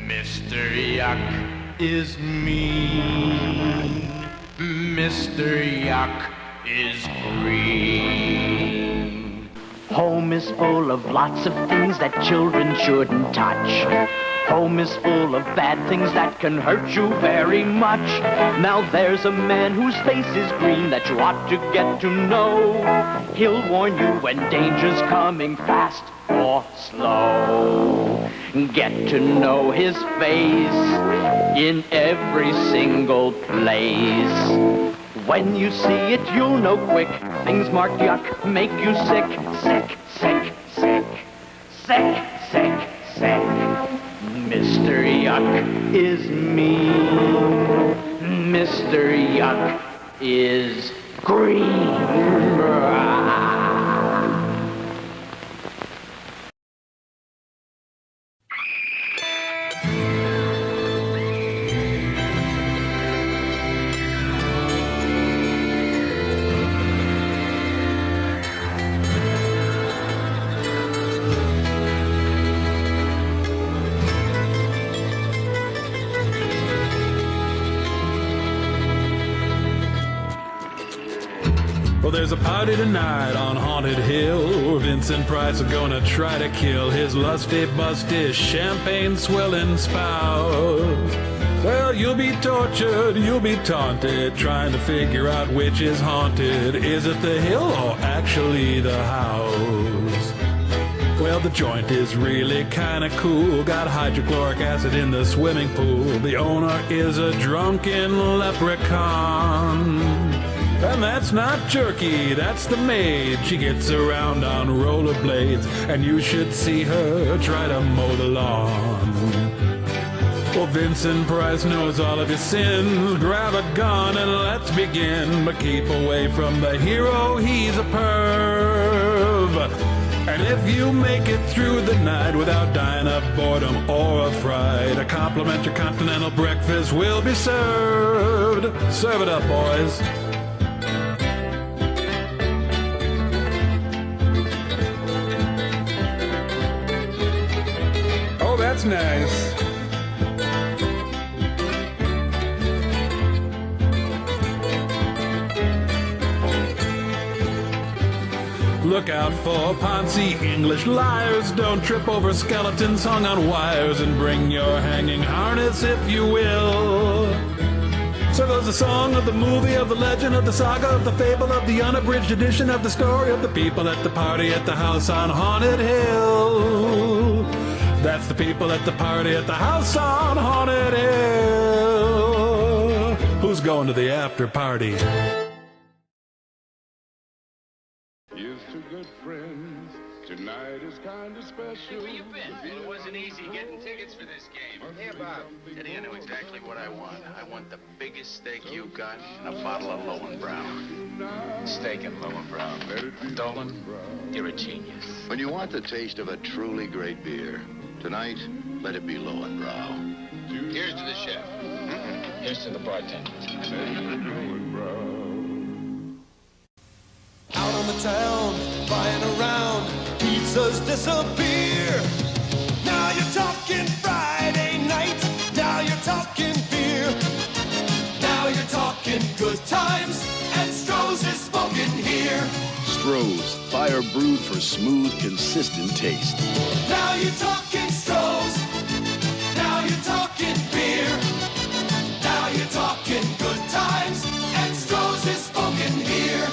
Mr. Yuck is mean. Mr. Yuck is green. Home is full of lots of things that children shouldn't touch. Home is full of bad things that can hurt you very much. Now there's a man whose face is green that you ought to get to know. He'll warn you when danger's coming fast or slow. Get to know his face in every single place. When you see it, you'll know quick. Things marked yuck make you sick, sick, sick, sick, sick, sick, sick. Mr. Yuck is mean. Mr. Yuck is green. Well, there's a party tonight on Haunted Hill where Vincent Price is gonna try to kill his lusty, busty, champagne-swilling spouse. Well, you'll be tortured, you'll be taunted, trying to figure out which is haunted. Is it the hill or actually the house? Well, the joint is really kinda cool. Got hydrochloric acid in the swimming pool. The owner is a drunken leprechaun. And that's not Jerky, that's the maid. She gets around on rollerblades, and you should see her try to mow the lawn. Well, Vincent Price knows all of his sins. Grab a gun and let's begin. But keep away from the hero, he's a perv. And if you make it through the night without dying of boredom or of fright, a complimentary continental breakfast will be served. Serve it up, boys. Oh, that's nice. Look out for Ponzi English liars. Don't trip over skeletons hung on wires, and bring your hanging harness if you will. So there's a song of the movie, of the legend, of the saga, of the fable, of the unabridged edition of the story of the people at the party at the house on Haunted Hill. That's the people at the party at the house on Haunted Hill. Who's going to the after party? Here's to good friends. Tonight is kind of special. Where you been? It wasn't easy getting tickets for this game. Hey, Bob. Teddy, I know exactly what I want. I want the biggest steak you got and a bottle of Lowenbrow. Steak and Lowenbrow. Dolan, you're a genius. When you want the taste of a truly great beer, tonight, let it be Lowenbrow. Here's to the chef. Here's to the bartender. Out on the town, flying around, pizzas disappear. Now you're talking Friday night, now you're talking beer. Now you're talking good times, and Stroh's is smoking here. Stroh's, fire brewed for smooth, consistent taste. Now you're talking Stroh's, now you're talking beer. Now you're talking good times, and Stroh's is smoking here.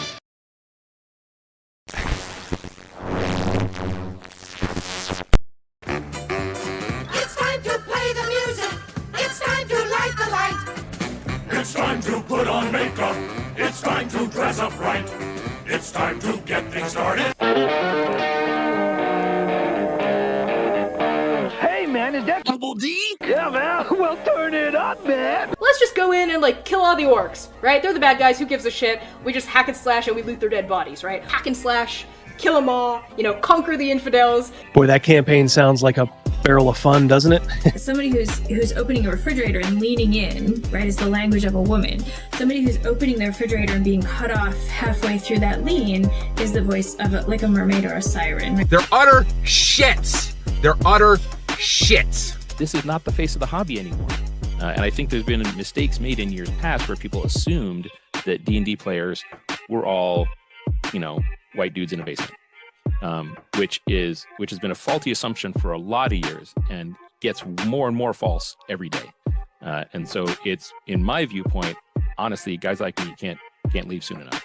It's time to play the music. It's time to light the light. It's time to put on makeup. It's time to dress up right. It's time to get things started. Hey, man, is that Double D? Yeah, man. Well, turn it up, man. Let's just go in and, like, kill all the orcs, right? They're the bad guys, who gives a shit? We just hack and slash and we loot their dead bodies, right? Hack and slash, kill them all, you know, conquer the infidels. Boy, that campaign sounds like a barrel of fun, doesn't it? Somebody who's opening a refrigerator and leaning in, right, is the language of a woman. Somebody who's opening the refrigerator and being cut off halfway through that lean is the voice of like a mermaid or a siren. They're utter shits. They're utter shits. This is not the face of the hobby anymore. And I think there's been mistakes made in years past where people assumed that D&D players were all, white dudes in a basement, which has been a faulty assumption for a lot of years and gets more and more false every day. And so it's, in my viewpoint, honestly, guys like me can't leave soon enough.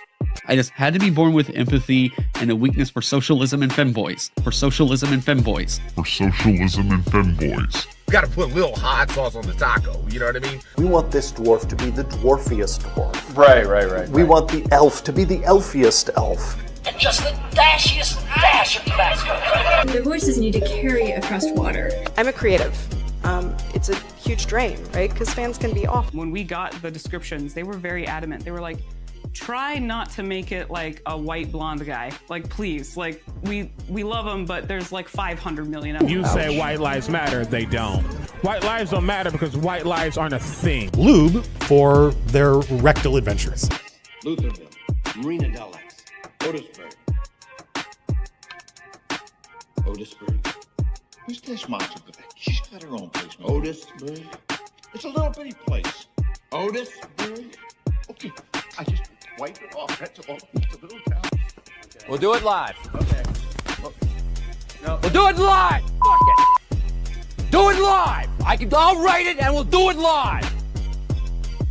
I just had to be born with empathy and a weakness for socialism and femboys. You gotta put a little hot sauce on the taco, you know what I mean? We want this dwarf to be the dwarfiest dwarf. Right. We want the elf to be the elfiest elf. And just the dashiest dash of Tabasco. Their voices need to carry across water. I'm a creative. It's a huge drain, right? Because fans can be off. When we got the descriptions, they were very adamant. They were like, try not to make it like a white blonde guy. Like, please, like, we love him, but there's like 500 million of them. You say white lives matter, they don't. White lives don't matter because white lives aren't a thing. Lube for their rectal adventures. Lutherville, Marina Del X, Otisburg. Otisburg? Who's this monster? She's got her own place. Otisburg? It's a little bitty place. Otisburg? Okay, I just wipe it off. That's all. It's a little town. Okay. We'll do it live. Okay. No. We'll do it live. Fuck it. Do it live. I'll write it and we'll do it live.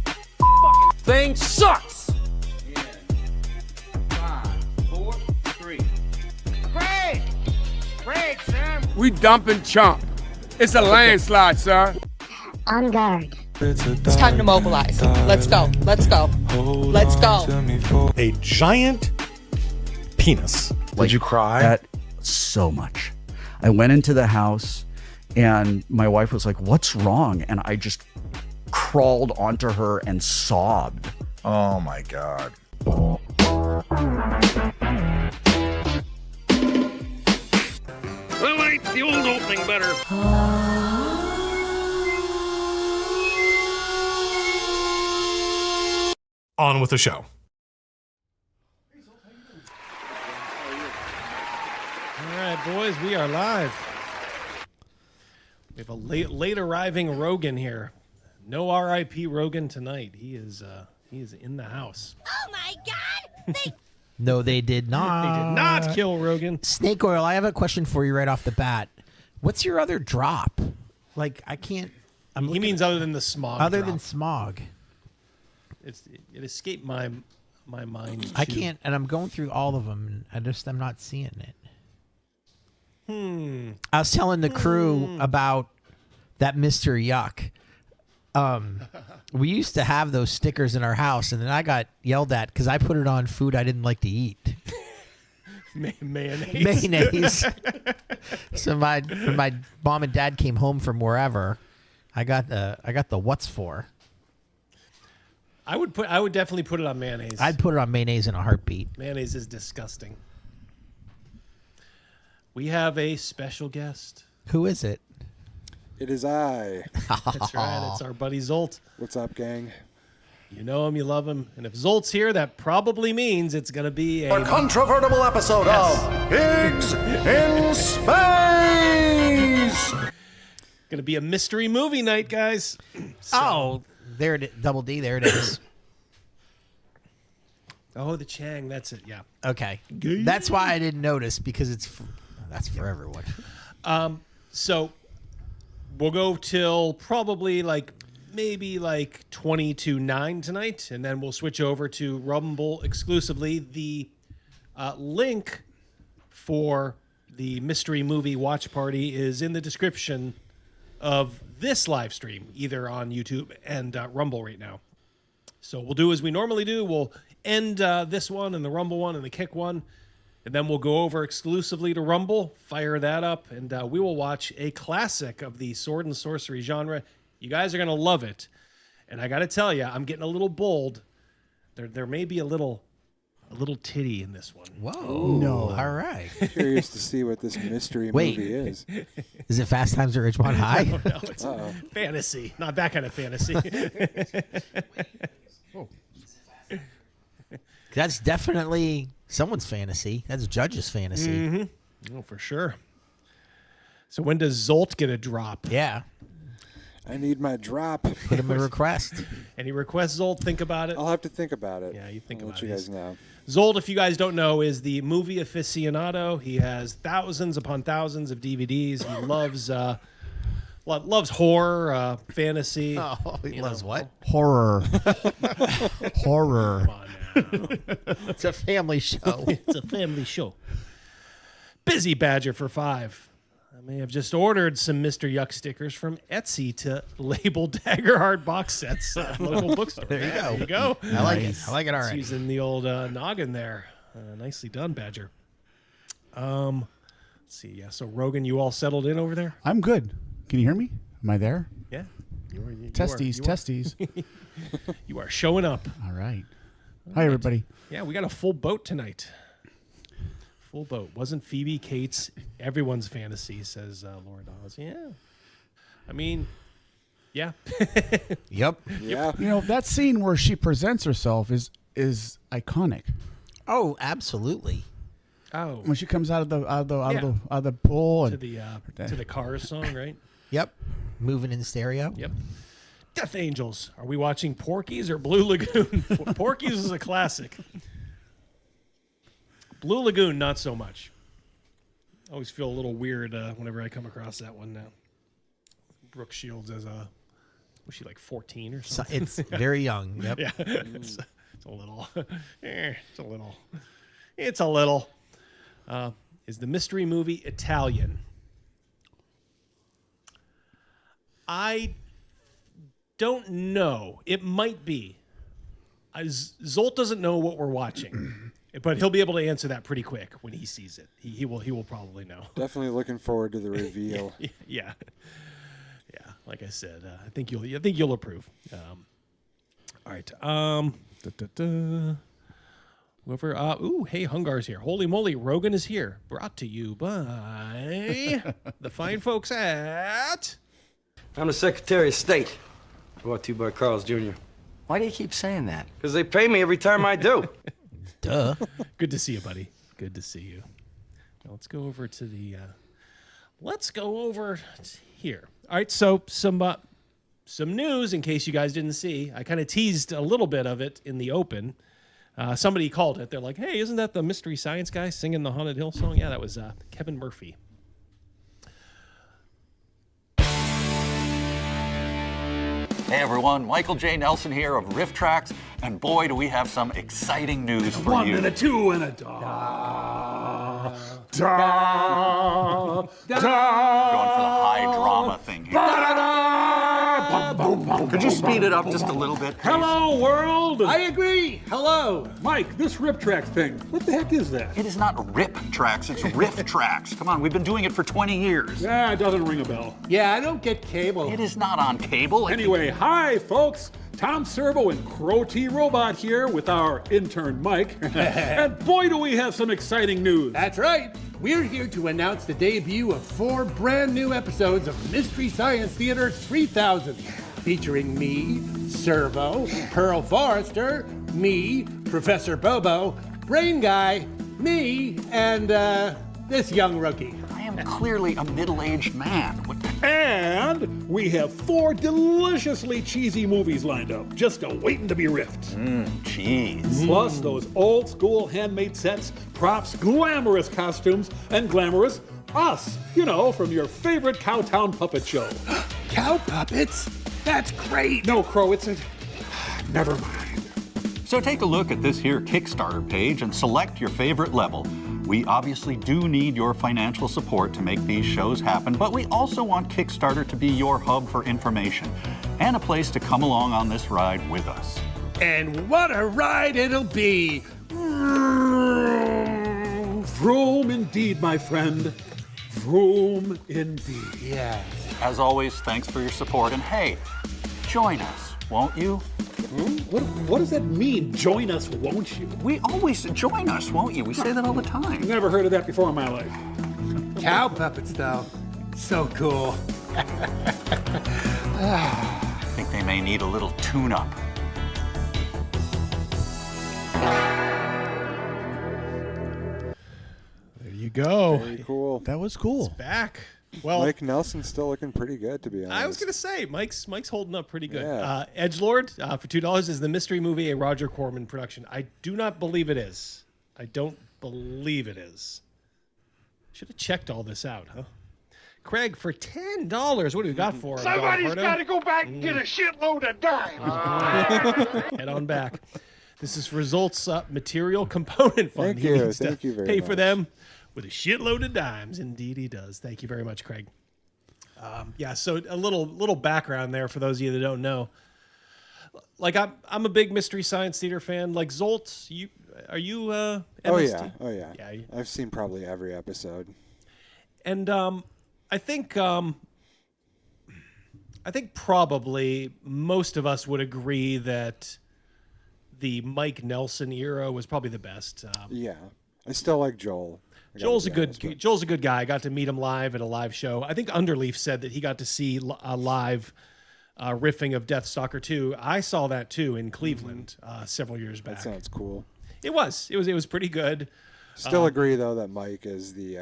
Fucking thing sucks. Yeah. 5, 4, 3. Great, Sam. We dumping chump. It's a landslide, sir. On guard. It's time to mobilize. Let's go. A giant penis. Did you cry? So much. I went into the house and my wife was like, "What's wrong?" And I just crawled onto her and sobbed. Oh my God. Well, ain't the old opening better? On with the show. All right, boys, we are live. We have a late arriving Rogan here. No R.I.P. Rogan tonight. He is in the house. Oh my God! No, they did not. They did not kill Rogan. Snake Oil, I have a question for you right off the bat. What's your other drop? Like, I can't... He means other than the smog. Other than smog. It escaped my mind. I can't, and I'm going through all of them, and I'm not seeing it. I was telling the crew about that Mr. Yuck. We used to have those stickers in our house, and then I got yelled at because I put it on food I didn't like to eat. Mayonnaise. So when my mom and dad came home from wherever, I got the what's for. I would definitely put it on mayonnaise. I'd put it on mayonnaise in a heartbeat. Mayonnaise is disgusting. We have a special guest. Who is it? It is I. That's right. It's our buddy Zolt. What's up, gang? You know him, you love him. And if Zolt's here, that probably means it's going to be a controvertible episode of Pigs in Space. Going to be a mystery movie night, guys. Oh, there it is. Double D, there it is. Oh, the Chang, that's it, yeah. Okay. That's why I didn't notice, because that's for everyone. So we'll go till probably maybe 20 to 9 tonight, and then we'll switch over to Rumble exclusively. The link for the mystery movie watch party is in the description of this live stream, either on YouTube and Rumble right now. So we'll do as we normally do. We'll end this one and the Rumble one and the Kick one, and then we'll go over exclusively to Rumble, fire that up, and we will watch a classic of the sword and sorcery genre. You guys are going to love it. And I got to tell you, I'm getting a little bold. There may be a little a little titty in this one. Whoa. No. All right. Curious to see what this mystery Wait. movie is. Is it Fast Times at Ridgemont High? No, it's fantasy. Not that kind of fantasy. That's definitely someone's fantasy. That's Judge's fantasy. Mm-hmm. Oh, for sure. So when does Zolt get a drop? Yeah. I need my drop. Put him a request. Any requests, Zolt? Think about it. I'll have to think about it. Yeah, you think I'll about let it. you guys know. Zolt, if you guys don't know, is the movie aficionado. He has thousands upon thousands of DVDs. He loves horror, fantasy. Oh, he loves what? Horror. Horror. Come on now. It's a family show. It's a family show. Busy Badger for $5. I may have just ordered some Mr. Yuck stickers from Etsy to label Daggerheart box sets at local bookstore. There you go. There you go. I like it. I like it already. Using the old noggin there. Nicely done, Badger. Let's see. Yeah. So Rogan, you all settled in over there? I'm good. Can you hear me? Am I there? Yeah. Testes. You are showing up. All right. Hi, everybody. Yeah, we got a full boat tonight. Full boat. Wasn't Phoebe Cates everyone's fantasy, says Laura Dawes. Yeah. I mean, yeah. Yep. Yeah. You know, that scene where she presents herself is iconic. Oh, absolutely. Oh. When she comes out of the pool To and the Cars song, right? Yep. Moving in stereo. Yep. Death Angels. Are we watching Porky's or Blue Lagoon? Porky's is a classic. Blue Lagoon, not so much. I always feel a little weird whenever I come across that one now. Brooke Shields as was she like 14 or something? It's very young. Yep. Yeah. It's a little. It's a little. Is the mystery movie Italian? I don't know. It might be. Zolt doesn't know what we're watching. But he'll be able to answer that pretty quick when he sees it. He will probably know. Definitely looking forward to the reveal. Yeah. Like I said, I think you'll approve. All right. Whoever. Hey, Hungar's here. Holy moly, Rogan is here. Brought to you by the fine folks at. I'm the Secretary of State. Brought to you by Carl's Jr. Why do you keep saying that? Because they pay me every time I do. Duh. Good to see you, buddy. Good to see you. Now let's go over to the. Let's go over here. All right. So some news in case you guys didn't see. I kind of teased a little bit of it in the open. Somebody called it. They're like, "Hey, isn't that the Mystery Science guy singing the Haunted Hill song?" Yeah, that was Kevin Murphy. Hey everyone, Michael J. Nelson here of Riff Tracks, and boy do we have some exciting news for One you. and a two and a da. Da. Going for the high drama thing here. Could you speed it up just a little bit, please? Hello, world! I agree. Hello. Mike, this Rip Track thing, what the heck is that? It is not Rip Tracks, it's Riff Tracks. Come on, we've been doing it for 20 years. Yeah, it doesn't ring a bell. Yeah, I don't get cable. It is not on cable. Anyway, hi, folks. Tom Servo and Crow T Robot here with our intern Mike. And boy, do we have some exciting news. That's right. We're here to announce the debut of 4 brand new episodes of Mystery Science Theater 3000, featuring me, Servo, Pearl Forrester, me, Professor Bobo, Brain Guy, me, and this young rookie. I am clearly a middle-aged man. And we have 4 deliciously cheesy movies lined up, just waiting to be riffed. Cheese. Plus those old school handmade sets, props, glamorous costumes, and glamorous us, you know, from your favorite Cowtown puppet show. Cow puppets? That's great. No, Crow, it's a... Never mind. So take a look at this here Kickstarter page and select your favorite level. We obviously do need your financial support to make these shows happen, but we also want Kickstarter to be your hub for information and a place to come along on this ride with us. And what a ride it'll be! Vroom indeed, my friend. Vroom indeed. Yes. As always, thanks for your support, and hey, join us, won't you? What does that mean? Join us, won't you? We always join us, won't you? We say that all the time. Never heard of that before in my life. Cow puppet style. So cool. I think they may need a little tune-up. There you go. Very cool. That was cool. It's back. Well, Mike Nelson's still looking pretty good, to be honest. I was gonna say Mike's holding up pretty good. Yeah. Edgelord for $2 is the mystery movie, a Roger Corman production. I do not believe it is. I don't believe it is. Should have checked all this out, huh? Craig for $10. What do we got for him? Somebody's got to go back and get a shitload of dimes. Head on back. This is Results Material Component Fund. Thank He you. needs to Thank you very pay much. for them with a shitload of dimes. Indeed, he does. Thank you very much, Craig. Yeah, so a little background there for those of you that don't know. Like I'm a big Mystery Science Theater fan. Like Zolt, are you MST? Oh yeah. I've seen probably every episode. And I think probably most of us would agree that the Mike Nelson era was probably the best. Yeah, I still like Joel. Joel's a good guy. I got to meet him live at a live show. I think Underleaf said that he got to see a live riffing of Deathstalker 2. I saw that too in Cleveland several years back. That sounds cool. It was pretty good. Still agree though that Mike is the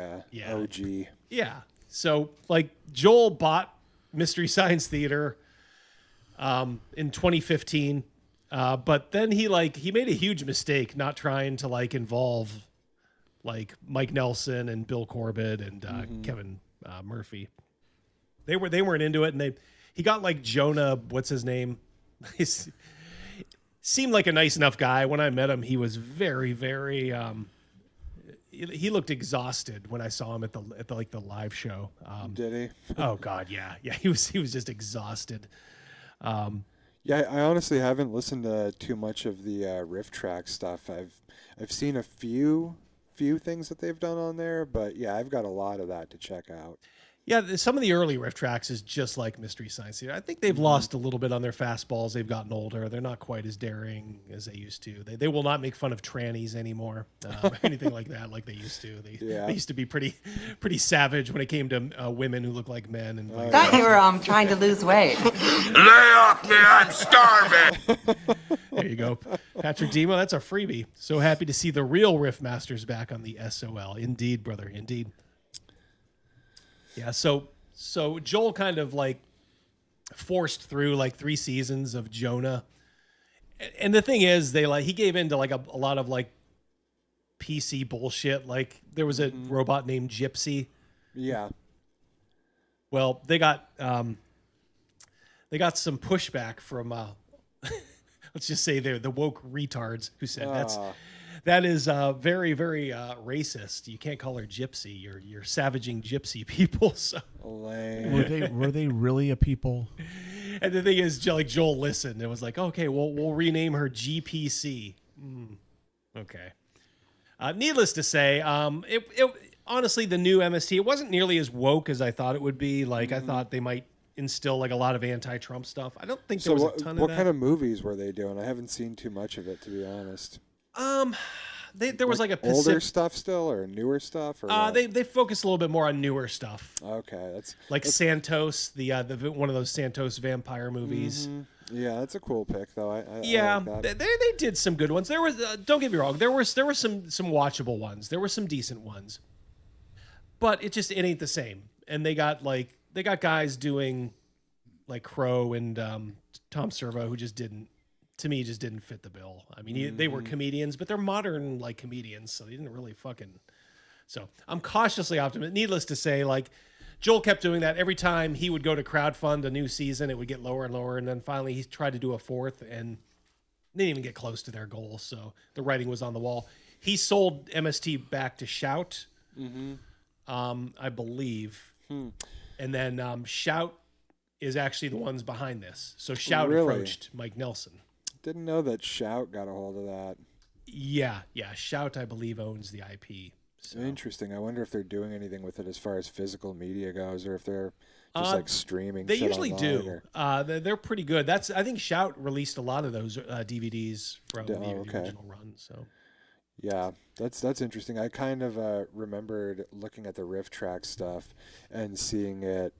OG. Yeah. So like Joel bought Mystery Science Theater in 2015, but then he made a huge mistake not trying to involve Mike Nelson and Bill Corbett and Kevin Murphy. They weren't into it, and he got Jonah, what's his name? He seemed like a nice enough guy. When I met him, he was very, very. He looked exhausted when I saw him at the live show. Did he? Oh God, yeah. He was just exhausted. Yeah, I honestly haven't listened to too much of the riff track stuff. I've seen a few things that they've done on there, but yeah, I've got a lot of that to check out. Yeah, some of the early riff tracks is just like Mystery Science Theater. I think they've lost a little bit on their fastballs. They've gotten older. They're not quite as daring as they used to. They will not make fun of trannies anymore, or anything like that, like they used to. They used to be pretty savage when it came to women who look like men. And Thought you were trying to lose weight. Lay off me, I'm starving. There you go. Patrick Demo, that's a freebie. So happy to see the real riff masters back on the SOL. Indeed, brother, indeed. Yeah, so Joel kind of forced through 3 seasons of Jonah. And the thing is, he gave into a lot of PC bullshit. There was a robot named Gypsy. Yeah. Well, they got some pushback from let's just say they're the woke retards who said that is very, very racist. You can't call her gypsy. You're savaging gypsy people. So were they really a people? And the thing is, Joel listened and was like, okay, well, we'll rename her GPC. Okay. Needless to say, it honestly, the new MST, it wasn't nearly as woke as I thought it would be. I thought they might instill a lot of anti-Trump stuff. I don't think there was a ton of that. What kind of movies were they doing? I haven't seen too much of it, to be honest. There was a older stuff still or newer stuff, or they focus a little bit more on newer stuff. Okay, that's Santos, the one of those Santos vampire movies. Yeah, that's a cool pick though. I like that. They did some good ones. There was don't get me wrong, there were some watchable ones. There were some decent ones, but it ain't the same. And they got guys doing Crow and Tom Servo who just didn't fit the bill. I mean, they were comedians, but they're modern comedians, so they didn't really fucking. So I'm cautiously optimistic. Needless to say, Joel kept doing that. Every time he would go to crowdfund a new season, it would get lower and lower, and then finally he tried to do a 4th, and they didn't even get close to their goal. So the writing was on the wall. He sold MST back to Shout, I believe, and then Shout is actually the ones behind this. So Shout approached Mike Nelson. Didn't know that Shout got a hold of that. Yeah. Shout, I believe, owns the IP. Interesting. I wonder if they're doing anything with it as far as physical media goes, or if they're just like streaming. They shit usually online, do. They're pretty good. I think Shout released a lot of those DVDs from the original run. So. Yeah, that's interesting. I kind of remembered looking at the riff track stuff and seeing it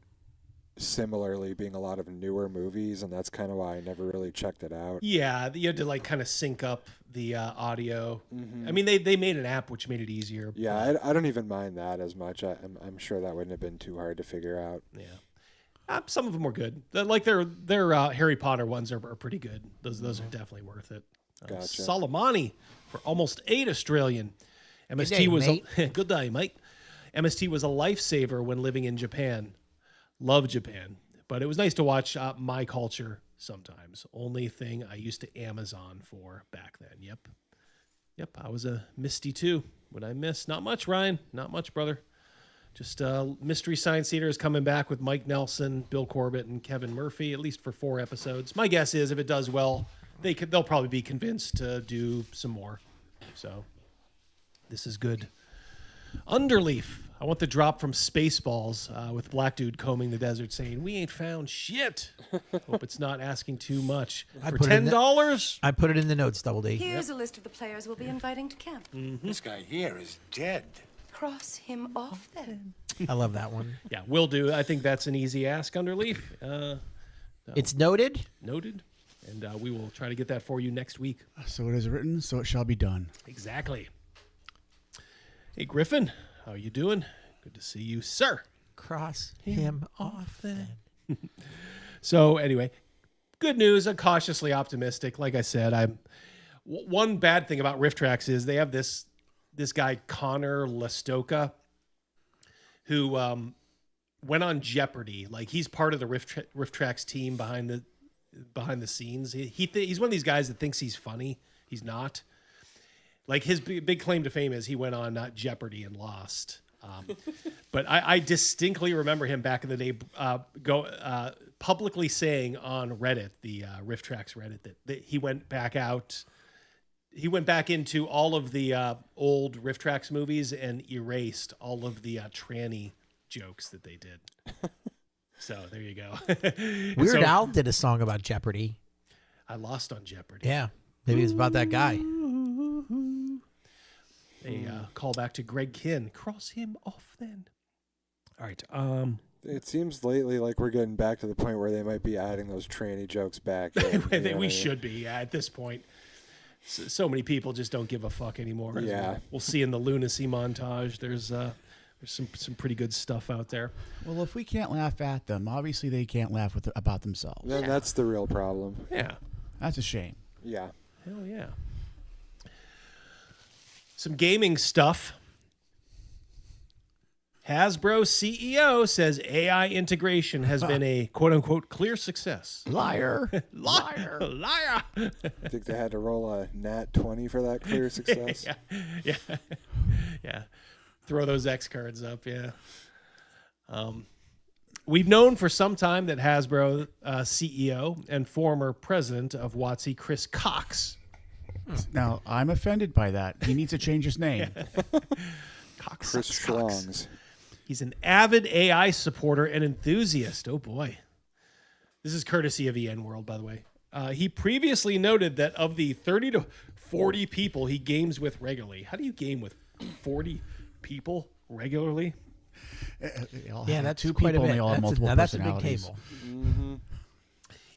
similarly being a lot of newer movies, and that's kind of why I never really checked it out. Yeah, you had to like kind of sync up the audio. Mm-hmm. I mean, they made an app which made it easier. Yeah, I don't even mind that as much. I'm sure that wouldn't have been too hard to figure out. Yeah, some of them were good. Like their Harry Potter ones are pretty good. Those are definitely worth it. Gotcha. Soleimani for almost 8 Australian. MST day, was mate. Good day, mate. MST was a lifesaver when living in Japan. Love Japan, but it was nice to watch My Culture sometimes. Only thing I used to Amazon for back then. Yep. I was a Misty too. What I miss? Not much, Ryan. Not much, brother. Just Mystery Science Theater is coming back with Mike Nelson, Bill Corbett, and Kevin Murphy, at least for 4 episodes. My guess is if it does well, they'll probably be convinced to do some more. So this is good. Underleaf. I want the drop from Spaceballs with Black Dude combing the desert saying, "We ain't found shit." Hope it's not asking too much. For $10? I put it in the notes, Double D. Here's a list of the players we'll be inviting to camp. This guy here is dead. Cross him off then. I love that one. Yeah, will do. I think that's an easy ask, Underleaf. It's noted. Noted. And we will try to get that for you next week. So it is written, so it shall be done. Exactly. Hey, Griffin, how you doing? Good to see you, sir. Cross him off then. So anyway, good news. I'm cautiously optimistic. Like I said, one bad thing about Riff Tracks is they have this guy, Connor Lastoka, who went on Jeopardy. Like he's part of the Riff Tracks team behind the scenes. He's one of these guys that thinks he's funny. He's not. Like his big claim to fame is he went on Jeopardy and lost. But I distinctly remember him back in the day publicly saying on Reddit, the Riff Tracks Reddit, that he went back out. He went back into all of the old Riff Tracks movies and erased all of the tranny jokes that they did. So there you go. Weird Al did a song about Jeopardy. I lost on Jeopardy. Yeah, maybe it's about that guy. A call back to Greg Kinn. Cross him off then. All right. It seems lately like we're getting back to the point where they might be adding those tranny jokes back. We should be at this point. So many people just don't give a fuck anymore. Yeah. We'll see in the lunacy montage. There's some pretty good stuff out there. Well, if we can't laugh at them, obviously they can't laugh about themselves. Then that's the real problem. Yeah. That's a shame. Yeah. Hell yeah. Some gaming stuff. Hasbro CEO says AI integration has been a quote-unquote clear success. Liar. Liar. Liar. I think they had to roll a nat 20 for that clear success. Yeah. Throw those X cards up, yeah. We've known for some time that Hasbro CEO and former president of WotC, Chris Cox. Now, I'm offended by that. He needs to change his name. Cox. Chris Strongs. He's an avid AI supporter and enthusiast. Oh, boy. This is courtesy of EN World, by the way. He previously noted that of the 30 to 40 people he games with regularly. How do you game with 40 people regularly? Yeah, that's two quite people. a bit. They all have multiple That's a big personalities. table. Mm-hmm.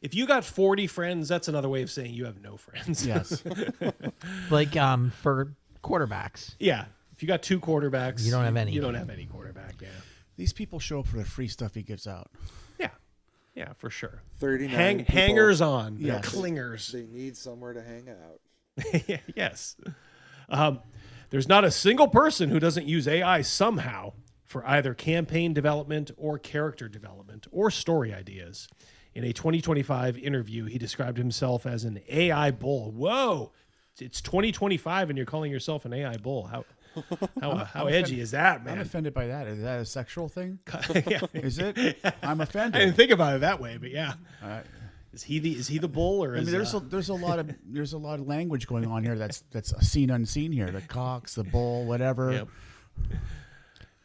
If you got 40 friends, that's another way of saying you have no friends. Yes. Like for quarterbacks. Yeah. If you got 2 quarterbacks, You don't have any. You don't have any quarterback, yeah. These people show up for the free stuff he gives out. Yeah, for sure. 39 people. Hangers on. Yes. Clingers. They need somewhere to hang out. Yes. There's not a single person who doesn't use AI somehow for either campaign development or character development or story ideas. In a 2025 interview, he described himself as an AI bull. Whoa! It's 2025 and you're calling yourself an AI bull. How edgy is that, man? I'm offended by that. Is that a sexual thing? Yeah. Is it? I'm offended. I didn't think about it that way, but yeah. Is he the bull or I is mean, there's a lot of language going on here that's seen unseen here. The Cox, the bull, whatever. Yep.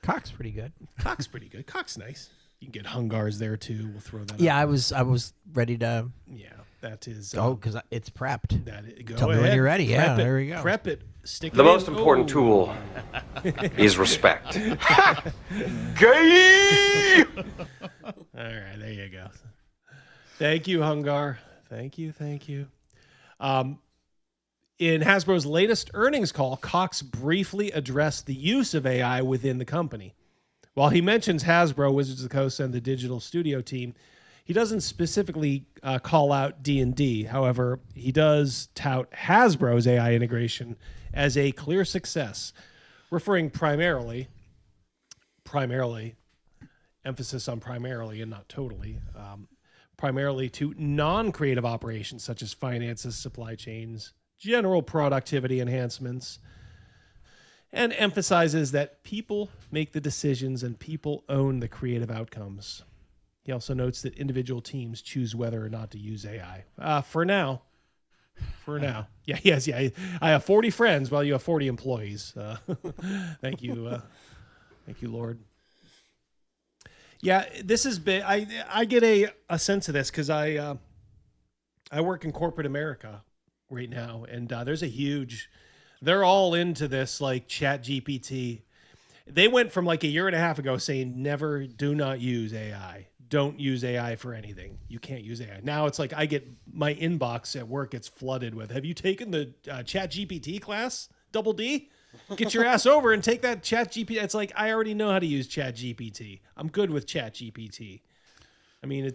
Cock's pretty good. Cock's pretty good. Cock's nice. You can get Hungars there too. We'll throw that. Yeah, out. I was ready to. Yeah, that is. Because it's prepped. Go Tell me ahead. when you're ready. Prep Yeah, it. there we go. Prep it. Stick The it most in. important Oh. tool is respect. Gay! All right, there you go. Thank you, Hungar. Thank you. In Hasbro's latest earnings call, Cox briefly addressed the use of AI within the company. While he mentions Hasbro, Wizards of the Coast, and the digital studio team, he doesn't specifically call out D&D. However, he does tout Hasbro's AI integration as a clear success, referring primarily, emphasis on primarily and not totally, primarily to non-creative operations such as finances, supply chains, general productivity enhancements, and emphasizes that people make the decisions and people own the creative outcomes. He also notes that individual teams choose whether or not to use AI. For now. Yeah, yes. I have 40 friends while you have 40 employees. Thank you. Thank you, Lord. Yeah, this is big. I get a sense of this because I work in corporate America right now, and there's a huge. They're all into this like Chat GPT. They went from like a year and a half ago saying do not use AI. Don't use AI for anything. You can't use AI. Now it's like I get my inbox at work gets flooded with, have you taken the Chat GPT class? Double D? Get your ass over and take that Chat GPT. It's like, I already know how to use Chat GPT. I'm good with Chat GPT. I mean,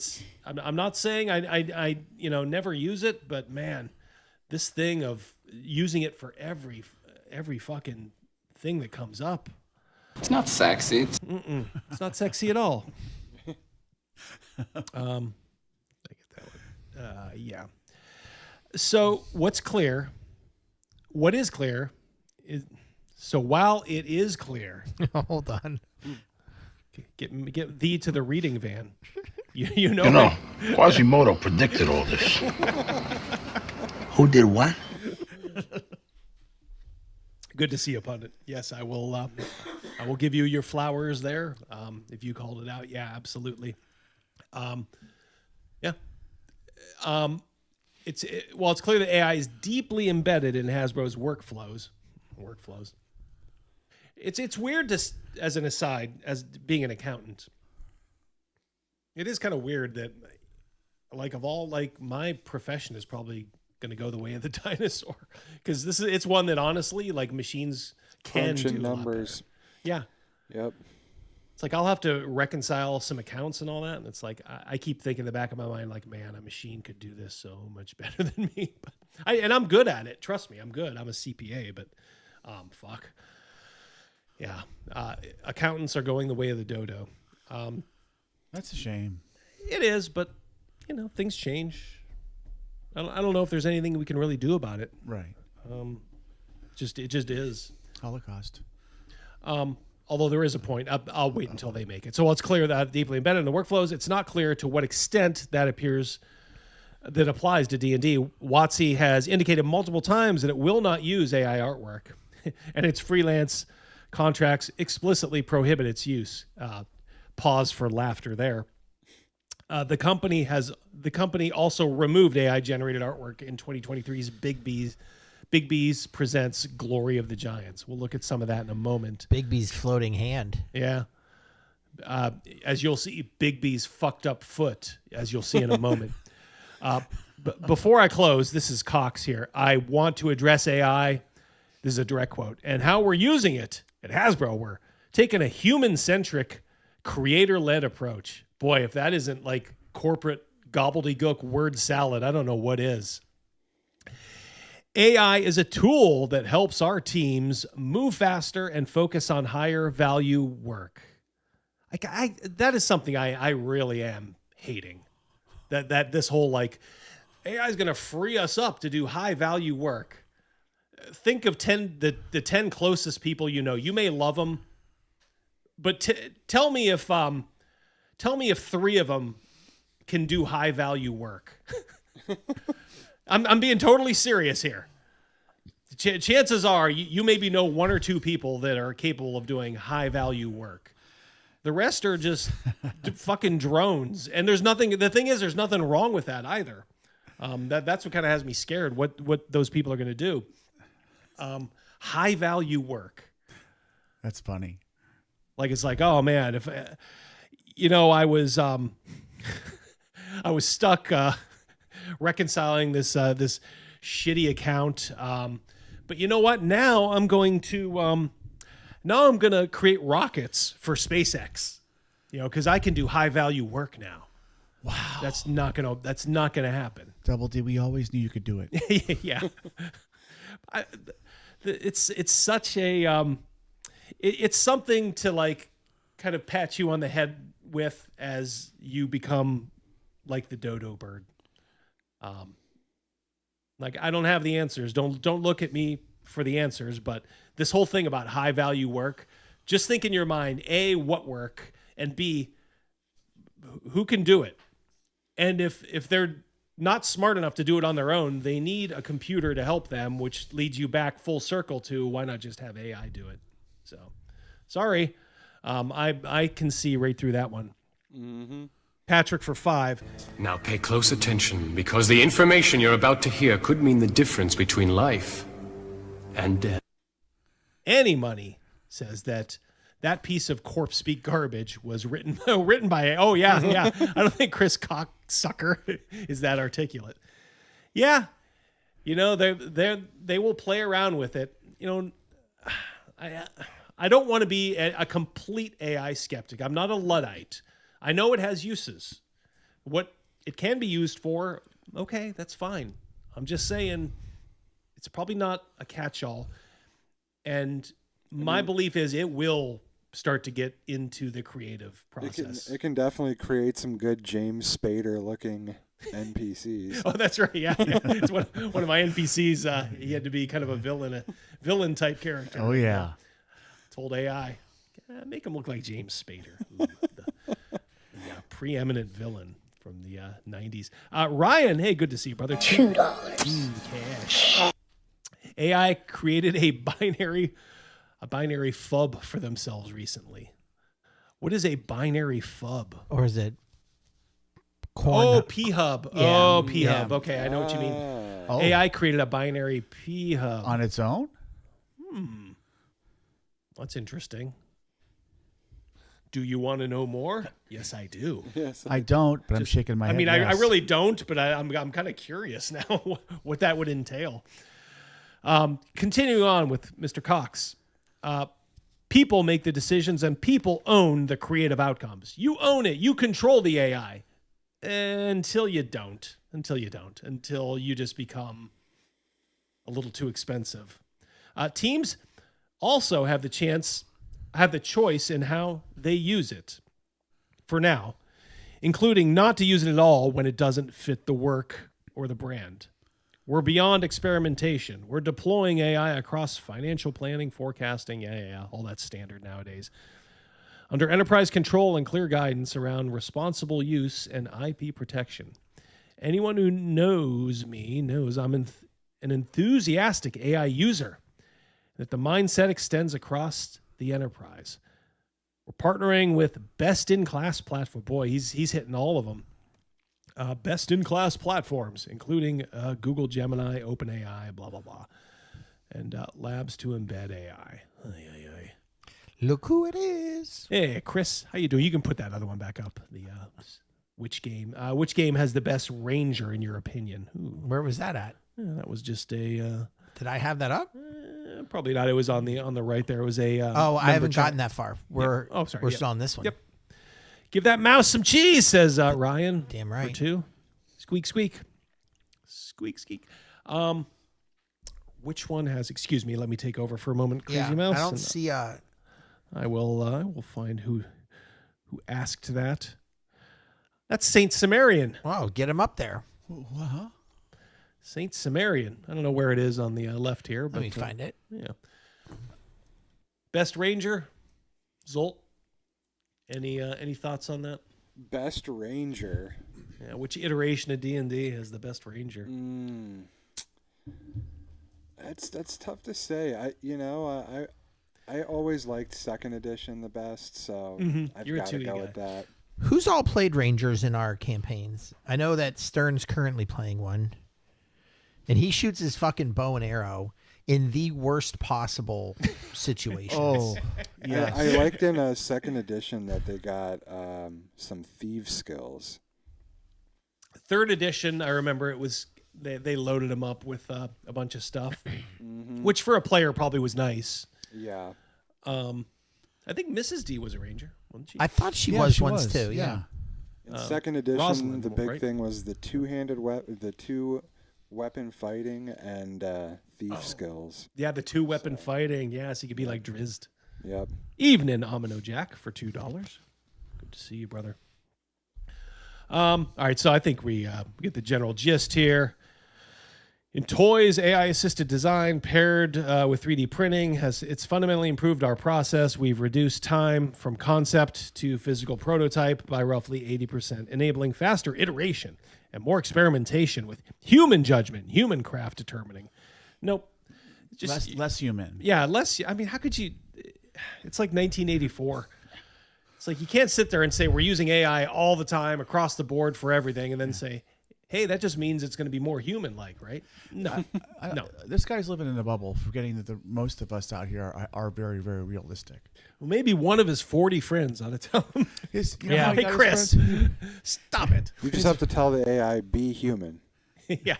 I'm not saying I never use it, but man, this thing of using it for every fucking thing that comes up. It's not sexy. It's not sexy at all. I get that one. Yeah. So what is clear is, so while it is clear, hold on, get thee to the reading van. You know, Quasimodo predicted all this. Who did what? Good to see you, pundit. Yes, I will. I will give you your flowers there. If you called it out, yeah, absolutely. Yeah. It's clear that AI is deeply embedded in Hasbro's workflows. It's weird to, as an aside, as being an accountant. It is kind of weird that, like, of all, like, my profession is probably going to go the way of the dinosaur, because it's one that honestly, like, machines can do numbers. Yeah. Yep. It's like I'll have to reconcile some accounts and all that, and it's like I keep thinking in the back of my mind, like, man, a machine could do this so much better than me. But I'm good at it. Trust me, I'm good. I'm a CPA, but fuck. Yeah, accountants are going the way of the dodo. That's a shame. It is, but things change. I don't know if there's anything we can really do about it. Right. It just is. Holocaust. Although there is a point. I'll wait until they make it. So while it's clear that deeply embedded in the workflows, it's not clear to what extent that applies to D&D. WotC has indicated multiple times that it will not use AI artwork, and its freelance contracts explicitly prohibit its use. Pause for laughter there. The company also removed AI-generated artwork in 2023's Big B's presents Glory of the Giants. We'll look at some of that in a moment. Big B's floating hand. Yeah. As you'll see, Big B's fucked up foot, as you'll see in a moment. But before I close, this is Cox here. I want to address AI. This is a direct quote. And how we're using it at Hasbro. We're taking a human-centric, creator-led approach. Boy, if that isn't like corporate gobbledygook word salad, I don't know what is. AI is a tool that helps our teams move faster and focus on higher value work. That is something I really am hating. That this whole like AI is going to free us up to do high value work. Think of the 10 closest people you know. You may love them, but tell me if 3 of them can do high value work. I'm being totally serious here. chances are you maybe know one or two people that are capable of doing high value work. The rest are just fucking drones. And there's nothing, the thing is, there's nothing wrong with that either. That's what kind of has me scared, what those people are going to do. High value work. That's funny. Like, it's like, oh man, if, I was stuck reconciling this shitty account. But you know what? Now I'm going to create rockets for SpaceX, because I can do high value work now. Wow. That's not gonna happen. Double D, we always knew you could do it. Yeah. It's such a, it's something to like kind of pat you on the head with as you become like the dodo bird. Like, I don't have the answers. Don't look at me for the answers, but this whole thing about high value work, just think in your mind, A, what work, and B, who can do it? And if they're not smart enough to do it on their own, they need a computer to help them, which leads you back full circle to why not just have AI do it? So, sorry. I can see right through that one. Mm-hmm. Patrick for 5. Now pay close attention, because the information you're about to hear could mean the difference between life and death. Any Money says that piece of corpse speak garbage was written by, oh yeah. I don't think Chris Cocksucker is that articulate. Yeah. They will play around with it. I don't want to be a complete AI skeptic. I'm not a Luddite. I know it has uses. What it can be used for, okay, that's fine. I'm just saying it's probably not a catch-all. And my belief is it will start to get into the creative process. It can definitely create some good James Spader looking NPCs. Oh, that's right. Yeah. It's one of my NPCs. He had to be kind of a villain type character. Oh yeah. Told AI, make him look like James Spader, the preeminent villain from the 90s. Ryan, hey, good to see you, brother. $2. Cash. AI created a binary fub for themselves recently. What is a binary fub? Or is it corn? Oh, P-hub. Yeah. Oh, P-hub. Yeah. Okay, I know what you mean. Oh. AI created a binary P-hub. On its own? That's interesting. Do you want to know more? Yes, I do. Yes, I don't, but I'm shaking my head. I mean, yes. I really don't, but I'm kind of curious now what that would entail. Continuing on with Mr. Cox. People make the decisions and people own the creative outcomes. You own it. You control the AI until you don't. Until you just become a little too expensive. Teams also have the choice in how they use it. For now, including not to use it at all when it doesn't fit the work or the brand. We're beyond experimentation. We're deploying AI across financial planning, forecasting, all that's standard nowadays. Under enterprise control and clear guidance around responsible use and IP protection. Anyone who knows me knows I'm an enthusiastic AI user, that the mindset extends across the enterprise. We're partnering with best-in-class platform. Boy, he's hitting all of them. Best-in-class platforms, including Google Gemini, OpenAI, blah, blah, blah. And labs to embed AI. Look who it is. Hey, Chris, how you doing? You can put that other one back up. The which game has the best ranger, in your opinion? Ooh. Where was that at? Yeah, that was just a... Did I have that up? Probably not. It was on the right there. It was a... I haven't gotten that far. We're still on this one. Yep. Give that mouse some cheese, says Ryan. Damn right. For 2. Squeak, squeak. Squeak, squeak. Which one has... Excuse me, let me take over for a moment, Crazy Mouse. I don't see... I will find who asked that. That's Saint Sumerian. Wow, get him up there. Uh-huh. Saint Sumerian. I don't know where it is on the left here, but let me find it. Yeah. Best Ranger, Zolt. Any thoughts on that? Best Ranger. Yeah, which iteration of D&D has the best Ranger? That's tough to say. I always liked second edition the best, so I've got to go with that. Who's all played Rangers in our campaigns? I know that Stern's currently playing one, and he shoots his fucking bow and arrow in the worst possible situations. Oh, yeah. I liked in a second edition that they got some thief skills. Third edition, I remember it was they loaded him up with a bunch of stuff, which for a player probably was nice. Yeah. I think Mrs. D was a ranger, wasn't she? I thought she was once too. Yeah. In second edition, Rosalind, the big right? thing was the two-handed weapon fighting and thief skills. Yeah, the 2-weapon fighting. Yeah, so you could be like Drizzed. Yep. Evening, Amino Jack, for $2. Good to see you, brother. All right, so I think we get the general gist here. In toys, AI-assisted design paired with 3D printing it's fundamentally improved our process. We've reduced time from concept to physical prototype by roughly 80%, enabling faster iteration and more experimentation with human judgment, human craft determining. Nope. Just less human. Yeah, less. I mean, how could you? It's like 1984. It's like you can't sit there and say we're using AI all the time across the board for everything, and then say, "Hey, that just means it's going to be more human-like, right?" No, no. This guy's living in a bubble, forgetting that most of us out here are very, very realistic. Well, maybe one of his 40 friends ought to tell him. Yeah, hey, Chris, stop it. You just have to tell the AI, be human. Yeah,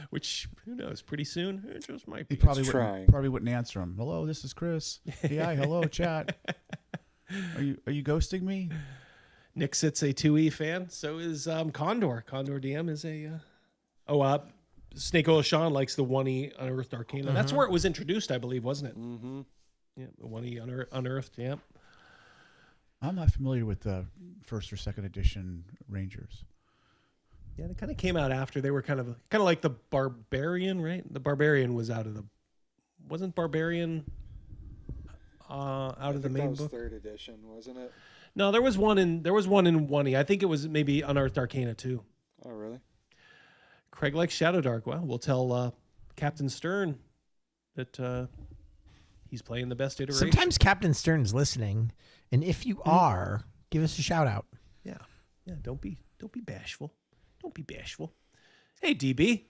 which, who knows, pretty soon, it just might be. He probably wouldn't answer him. Hello, this is Chris. AI, hello, chat. Are you ghosting me? Nick Sit's a 2E fan. So is Condor. Condor DM is a... Snake Oil Sean likes the 1E Unearthed Arcana. That's where it was introduced, I believe, wasn't it? Mm-hmm. Yeah, the 1E Unearthed, yeah. I'm not familiar with the first or second edition Rangers. Yeah, they kind of came out after. They were kind of like the Barbarian, right? The Barbarian was out of the... Wasn't Barbarian out of the main book? That was third edition, wasn't it? No, there was one in 1E. I think it was maybe Unearthed Arcana too. Oh, really? Craig likes Shadow Dark. Well, we'll tell Captain Stern that he's playing the best iteration. Sometimes Captain Stern's listening, and if you are, give us a shout out. Yeah. Don't be bashful. Don't be bashful. Hey, DB.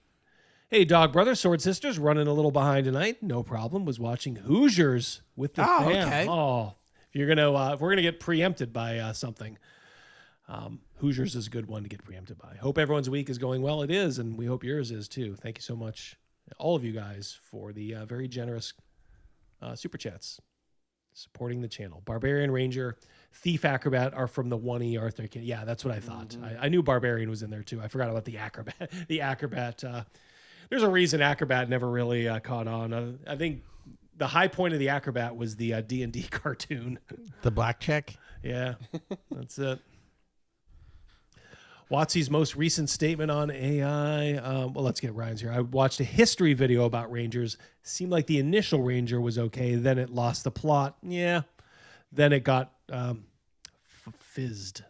Hey, Dog Brother, Sword Sisters, running a little behind tonight. No problem. Was watching Hoosiers with the fam. Okay. Oh, if we're gonna get preempted by something, Hoosiers is a good one to get preempted by. Hope everyone's week is going well. It is, and we hope yours is too. Thank you so much, all of you guys, for the very generous super chats supporting the channel. Barbarian, Ranger, Thief, Acrobat are from the 1E Arthur. Yeah, that's what I thought. I knew Barbarian was in there too. I forgot about the Acrobat. The Acrobat. There's a reason Acrobat never really caught on. I think the high point of the Acrobat was the D&D cartoon. The black check? Yeah, that's it. Watsy's most recent statement on AI. Well, let's get Ryan's here. I watched a history video about Rangers. Seemed like the initial Ranger was okay. Then it lost the plot. Yeah. Then it got fizzed.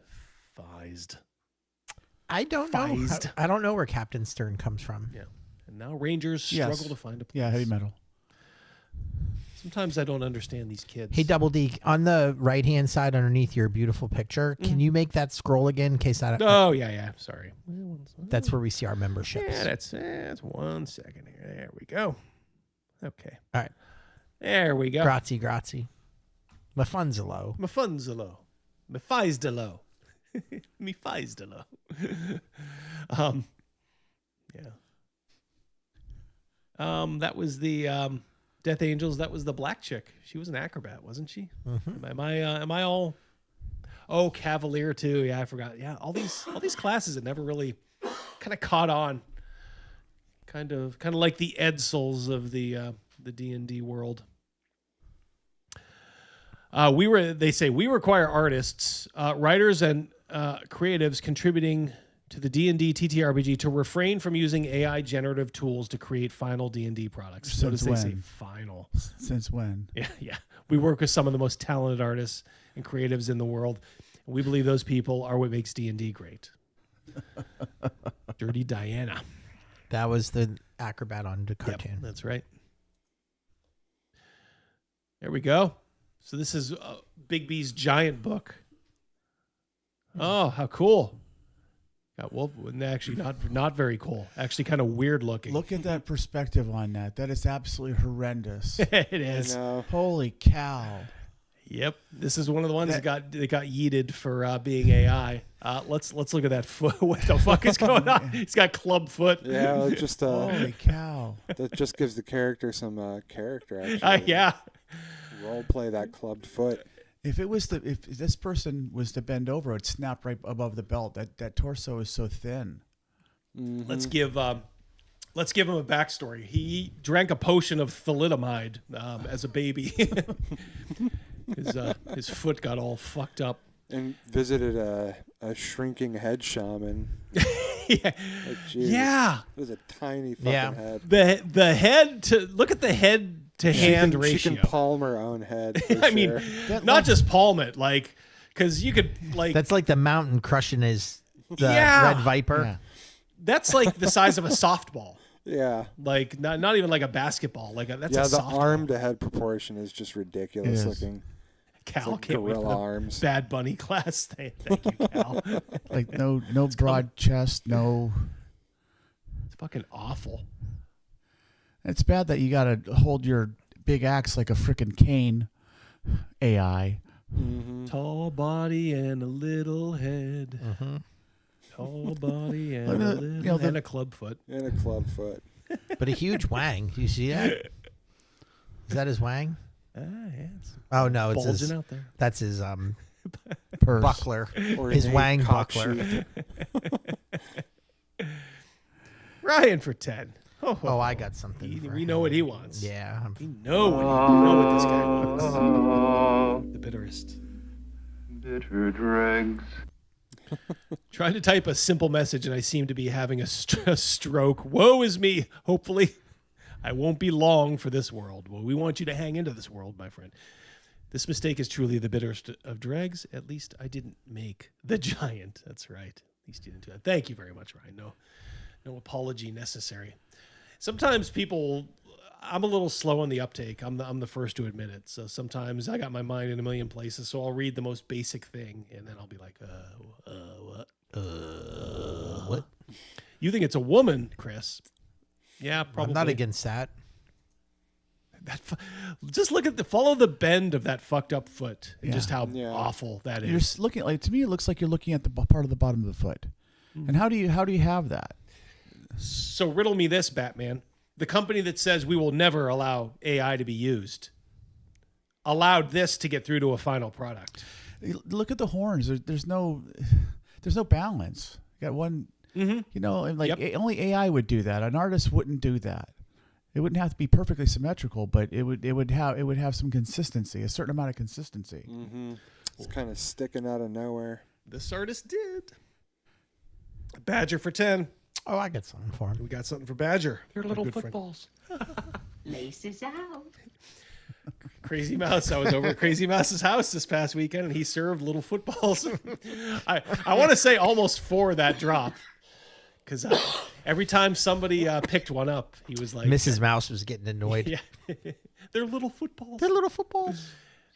I don't know. I don't know where Captain Stern comes from. Yeah. And now Rangers struggle to find a place. Yeah, heavy metal. Sometimes I don't understand these kids. Hey, Double D, on the right-hand side underneath your beautiful picture, can you make that scroll again in case I don't... Oh, yeah. Sorry. That's where we see our memberships. Yeah, that's 1 second here. There we go. Okay. All right. There we go. Grazie. My funds are low. My fies de low. Me fies de low. Yeah. That was the Death Angels. That was the black chick. She was an acrobat, wasn't she? Mm-hmm. Am I all? Oh, Cavalier too. Yeah, I forgot. Yeah, all these classes that never really kind of caught on. Kind of like the Edsels of the D&D world. They say we require artists, writers, and creatives contributing to the D&D TTRPG to refrain from using AI generative tools to create final D&D products. Since Notice when? They say final. Since when? Yeah. We work with some of the most talented artists and creatives in the world. And we believe those people are what makes D&D great. Dirty Diana. That was the acrobat on the cartoon. Yep, that's right. There we go. So this is Big B's giant book. Oh, how cool. Got wolf, actually not very cool. Actually kind of weird looking. Look at that perspective on that. That is absolutely horrendous. It is. Holy cow. Yep. This is one of the ones that got yeeted for being AI. Let's look at that foot. What the fuck is going on? He's got club foot. Yeah, it just holy cow. That just gives the character some character actually. Yeah. Role play that clubbed foot. If this person was to bend over, it'd snap right above the belt. That torso is so thin. Mm-hmm. Let's give him a backstory. He drank a potion of thalidomide as a baby. His foot got all fucked up. And visited a shrinking head shaman. Yeah. Like, Yeah. It was a tiny fucking head. The head to look at the head to hand ratio. She can palm her own head. For I mean, not just palm it, like, because you could like. That's like the mountain crushing the red viper. Yeah. That's like the size of a softball. Yeah. Like not even like a basketball. Like that's a the softball. arm to head proportion is just ridiculous looking. Cal like can't wait for the arms. Bad Bunny class. Thank you, Cal. Like no broad chest, no. It's fucking awful. It's bad that you got to hold your big axe like a frickin' cane. AI. Mm-hmm. Tall body and a little head. Tall body and a little and a club foot. And a club foot. But a huge wang. Do you see that? Is that his wang? Yeah, it's Oh no, it's bulging his. out there. That's his Purse. buckler. Or His an wang cock buckler. sheath. Ryan for 10. Oh, I got something. We know what he wants. Yeah. We know what this guy wants. The bitterest. Bitter dregs. Trying to type a simple message and I seem to be having a stroke. Woe is me. Hopefully, I won't be long for this world. Well, we want you to hang into this world, my friend. This mistake is truly the bitterest of dregs. At least I didn't make the giant. That's right. At least you didn't do that. Thank you very much, Ryan. No apology necessary. Sometimes I'm a little slow on the uptake. I'm the first to admit it. So sometimes I got my mind in a million places. So I'll read the most basic thing and then I'll be like, what? You think it's a woman, Chris? Yeah, probably. I'm not against that. Just follow the bend of that fucked up foot and Yeah. just how awful that is. You're looking like, to me, it looks like you're looking at the part of the bottom of the foot. And how do you have that? So riddle me this, Batman. The company that says we will never allow AI to be used allowed this to get through to a final product. Look at the horns. There's no balance. You got one, and like only AI would do that. An artist wouldn't do that. It wouldn't have to be perfectly symmetrical, but it would have some consistency, a certain amount of consistency. Mm-hmm. It's kind of sticking out of nowhere. This artist did. Badger for 10. Oh, I got something for him. We got something for Badger. Your little footballs. Laces out. Crazy Mouse. I was over at Crazy Mouse's house this past weekend, and he served little footballs. I want to say almost 4 that drop, because every time somebody picked one up, he was like, Mrs. Mouse was getting annoyed. Yeah, they're little footballs. They're little footballs.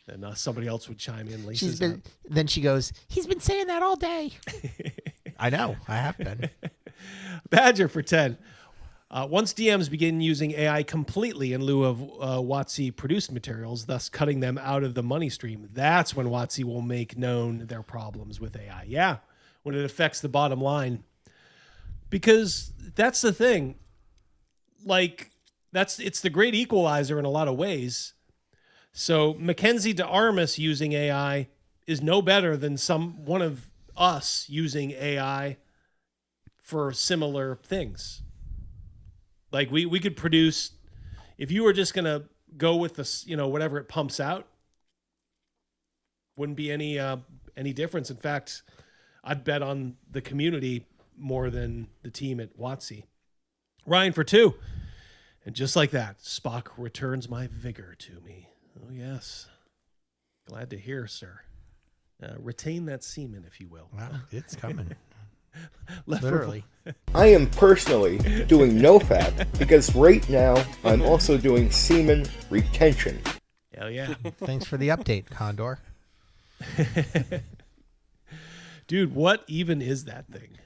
And somebody else would chime in. Laces out. Then she goes, he's been saying that all day. I know. I have been. Badger for 10. Once DMs begin using AI completely in lieu of WotC produced materials, thus cutting them out of the money stream, that's when WotC will make known their problems with AI. Yeah, when it affects the bottom line. Because that's the thing. Like, it's the great equalizer in a lot of ways. So Mackenzie de Armas using AI is no better than one of us using AI for similar things. Like we could produce, if you were just going to go with this, whatever it pumps out, wouldn't be any difference. In fact, I'd bet on the community more than the team at WotC. Ryan for 2. And just like that, Spock returns my vigor to me. Oh, yes. Glad to hear, sir. Retain that semen, if you will. Wow, it's coming. Literally. I am personally doing NoFap because right now I'm also doing semen retention. Hell yeah. Thanks for the update, Condor. Dude, what even is that thing?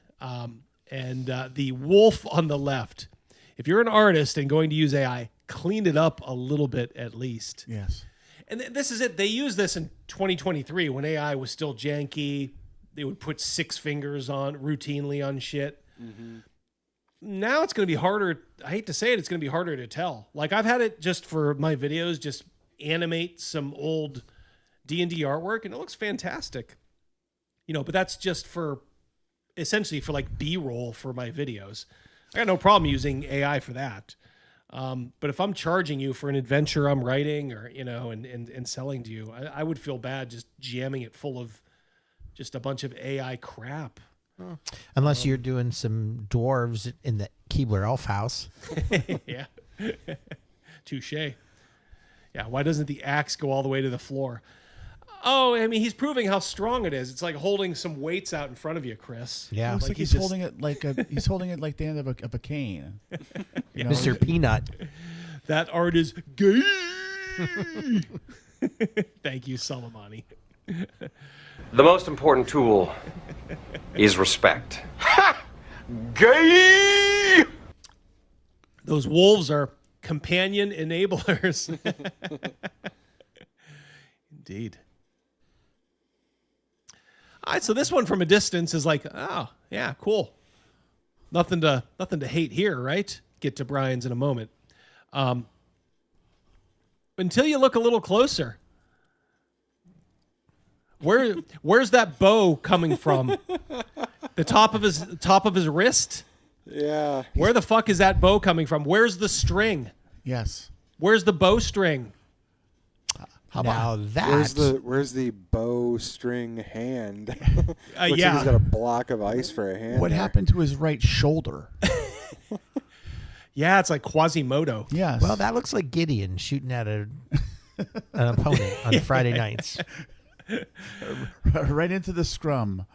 And the wolf on the left. If you're an artist and going to use AI, clean it up a little bit at least. Yes. And this is it. They used this in 2023 when AI was still janky. They would put 6 fingers on routinely on shit. Mm-hmm. Now it's going to be harder. I hate to say it. It's going to be harder to tell. Like I've had it just for my videos, just animate some old D&D artwork and it looks fantastic. You know, but that's just for essentially for like B-roll for my videos. I got no problem using AI for that. But if I'm charging you for an adventure I'm writing or, you know, and selling to you, I would feel bad just jamming it full of just a bunch of AI crap. Unless you're doing some dwarves in the Keebler Elf house. Yeah. Touche. Yeah. Why doesn't the axe go all the way to the floor? Oh, I mean, he's proving how strong it is. It's like holding some weights out in front of you, Chris. Yeah. It looks like he's holding it like he's holding it like the end of a cane. You know? Mr. Peanut. That art is gay. Thank you, Soleimani. The most important tool is respect. Ha! Gay! Those wolves are companion enablers. Indeed. All right, so this one from a distance is like, oh, yeah, cool. Nothing to hate here, right? Get to Brian's in a moment. Until you look a little closer. Where's that bow coming from? The top of his wrist? Yeah. Where the fuck is that bow coming from? Where's the string? Yes. Where's the bowstring? How now about that? Where's the bowstring hand? Looks like yeah. he's got a block of ice for a hand. what there. happened to his right shoulder? Yeah, it's like Quasimodo. Yes. Well, that looks like Gideon shooting at an opponent on Friday nights. Right into the scrum.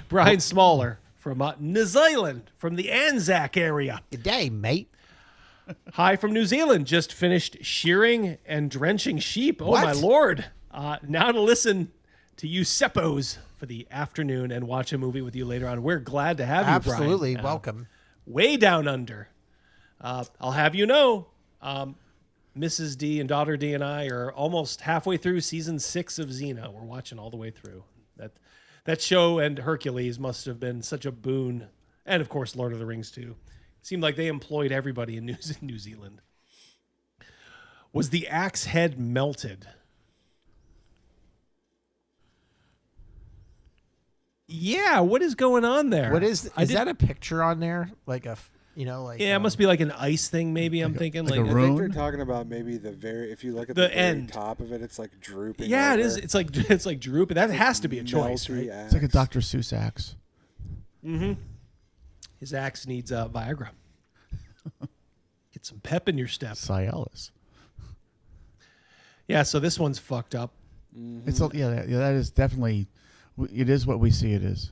Brian Smaller from New Zealand, from the Anzac area. Good day, mate. Hi from New Zealand. Just finished shearing and drenching sheep. Oh, What? my Lord. Now to listen to you seppos for the afternoon and watch a movie with you later on. We're glad to have you, Brian. Absolutely. Welcome. Way down under. I'll have you know, Mrs. D and Daughter D and I are almost halfway through season 6 of Xena. We're watching all the way through. That show and Hercules must have been such a boon. And, of course, Lord of the Rings, too. Seemed like they employed everybody in New Zealand. Was the axe head melted? Yeah, what is going on there? What is that a picture on there? Like a, like yeah, it must be like an ice thing. Maybe I'm thinking like a I rune? think they're talking about maybe if you look at The the very end. top of it, it's like drooping. Yeah, it over. is. It's like drooping. That has to be a choice, Melty right? It's like a Dr. Seuss axe. Mm-hmm. His axe needs Viagra. Get some pep in your step. Cialis. Yeah, so this one's fucked up. Mm-hmm. It's that is definitely. It is what we see. It is.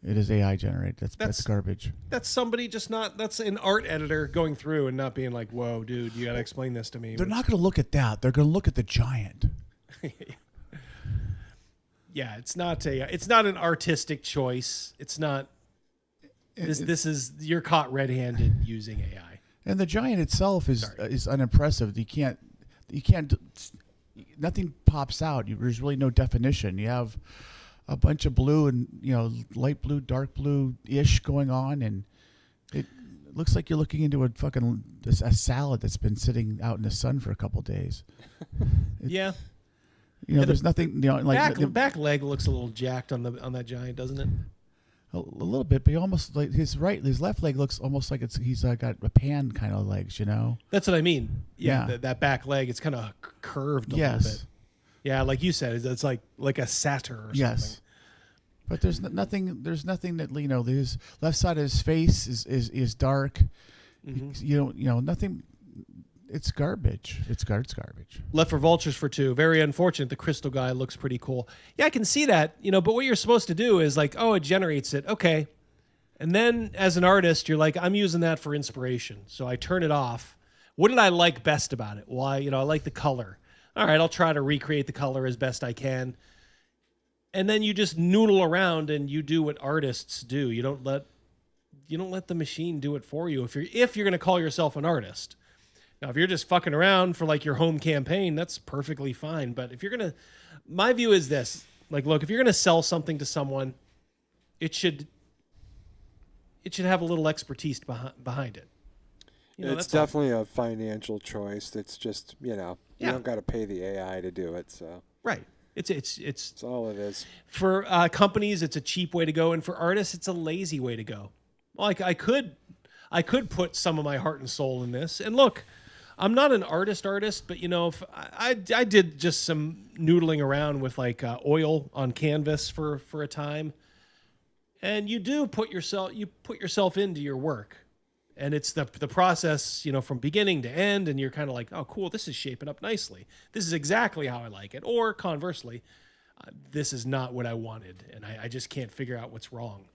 It is AI generated. That's garbage. That's somebody that's an art editor going through and not being like, whoa, dude, you got to explain this to me. They're not going to look at that. They're going to look at the giant. Yeah, it's not an artistic choice. It's not. This is you're caught red-handed using AI. And the giant itself is unimpressive. You can't. Nothing pops out. There's really no definition. You have a bunch of blue and light blue, dark blue-ish going on, and it looks like you're looking into a salad that's been sitting out in the sun for a couple of days. Yeah. There's nothing. Back leg looks a little jacked on that giant, doesn't it? A little bit, but he almost like his left leg looks almost like he's got a pan kind of legs. That's what I mean. Yeah. Yeah. That back leg, it's kind of curved a little bit. Yeah, like you said, it's like a satire or yes. something. But there's nothing. There's nothing that his left side of his face is dark. Mm-hmm. Nothing. It's garbage. It's garbage. Left for vultures for 2. Very unfortunate. The crystal guy looks pretty cool. Yeah, I can see that. But what you're supposed to do is like, oh, it generates it. Okay. And then as an artist, you're like, I'm using that for inspiration. So I turn it off. What did I like best about it? Well, I like the color. all right, I'll try to recreate the color as best I can. And then you just noodle around and you do what artists do. You don't let the machine do it for you if you're going to call yourself an artist. Now, if you're just fucking around for like your home campaign, that's perfectly fine. But if you're going to, my view is this, like, look, if you're going to sell something to someone, it should have a little expertise behind it. It's definitely a financial choice. It's just, you don't got to pay the AI to do it. So right. It's That's all it is. For companies, it's a cheap way to go, and for artists, it's a lazy way to go. Like I could put some of my heart and soul in this. And look, I'm not an artist, but if I did just some noodling around with like oil on canvas for a time, and you do put yourself into your work, and it's the process, from beginning to end, and you're kind of like, oh, cool, this is shaping up nicely. This is exactly how I like it. Or conversely, this is not what I wanted, and I just can't figure out what's wrong.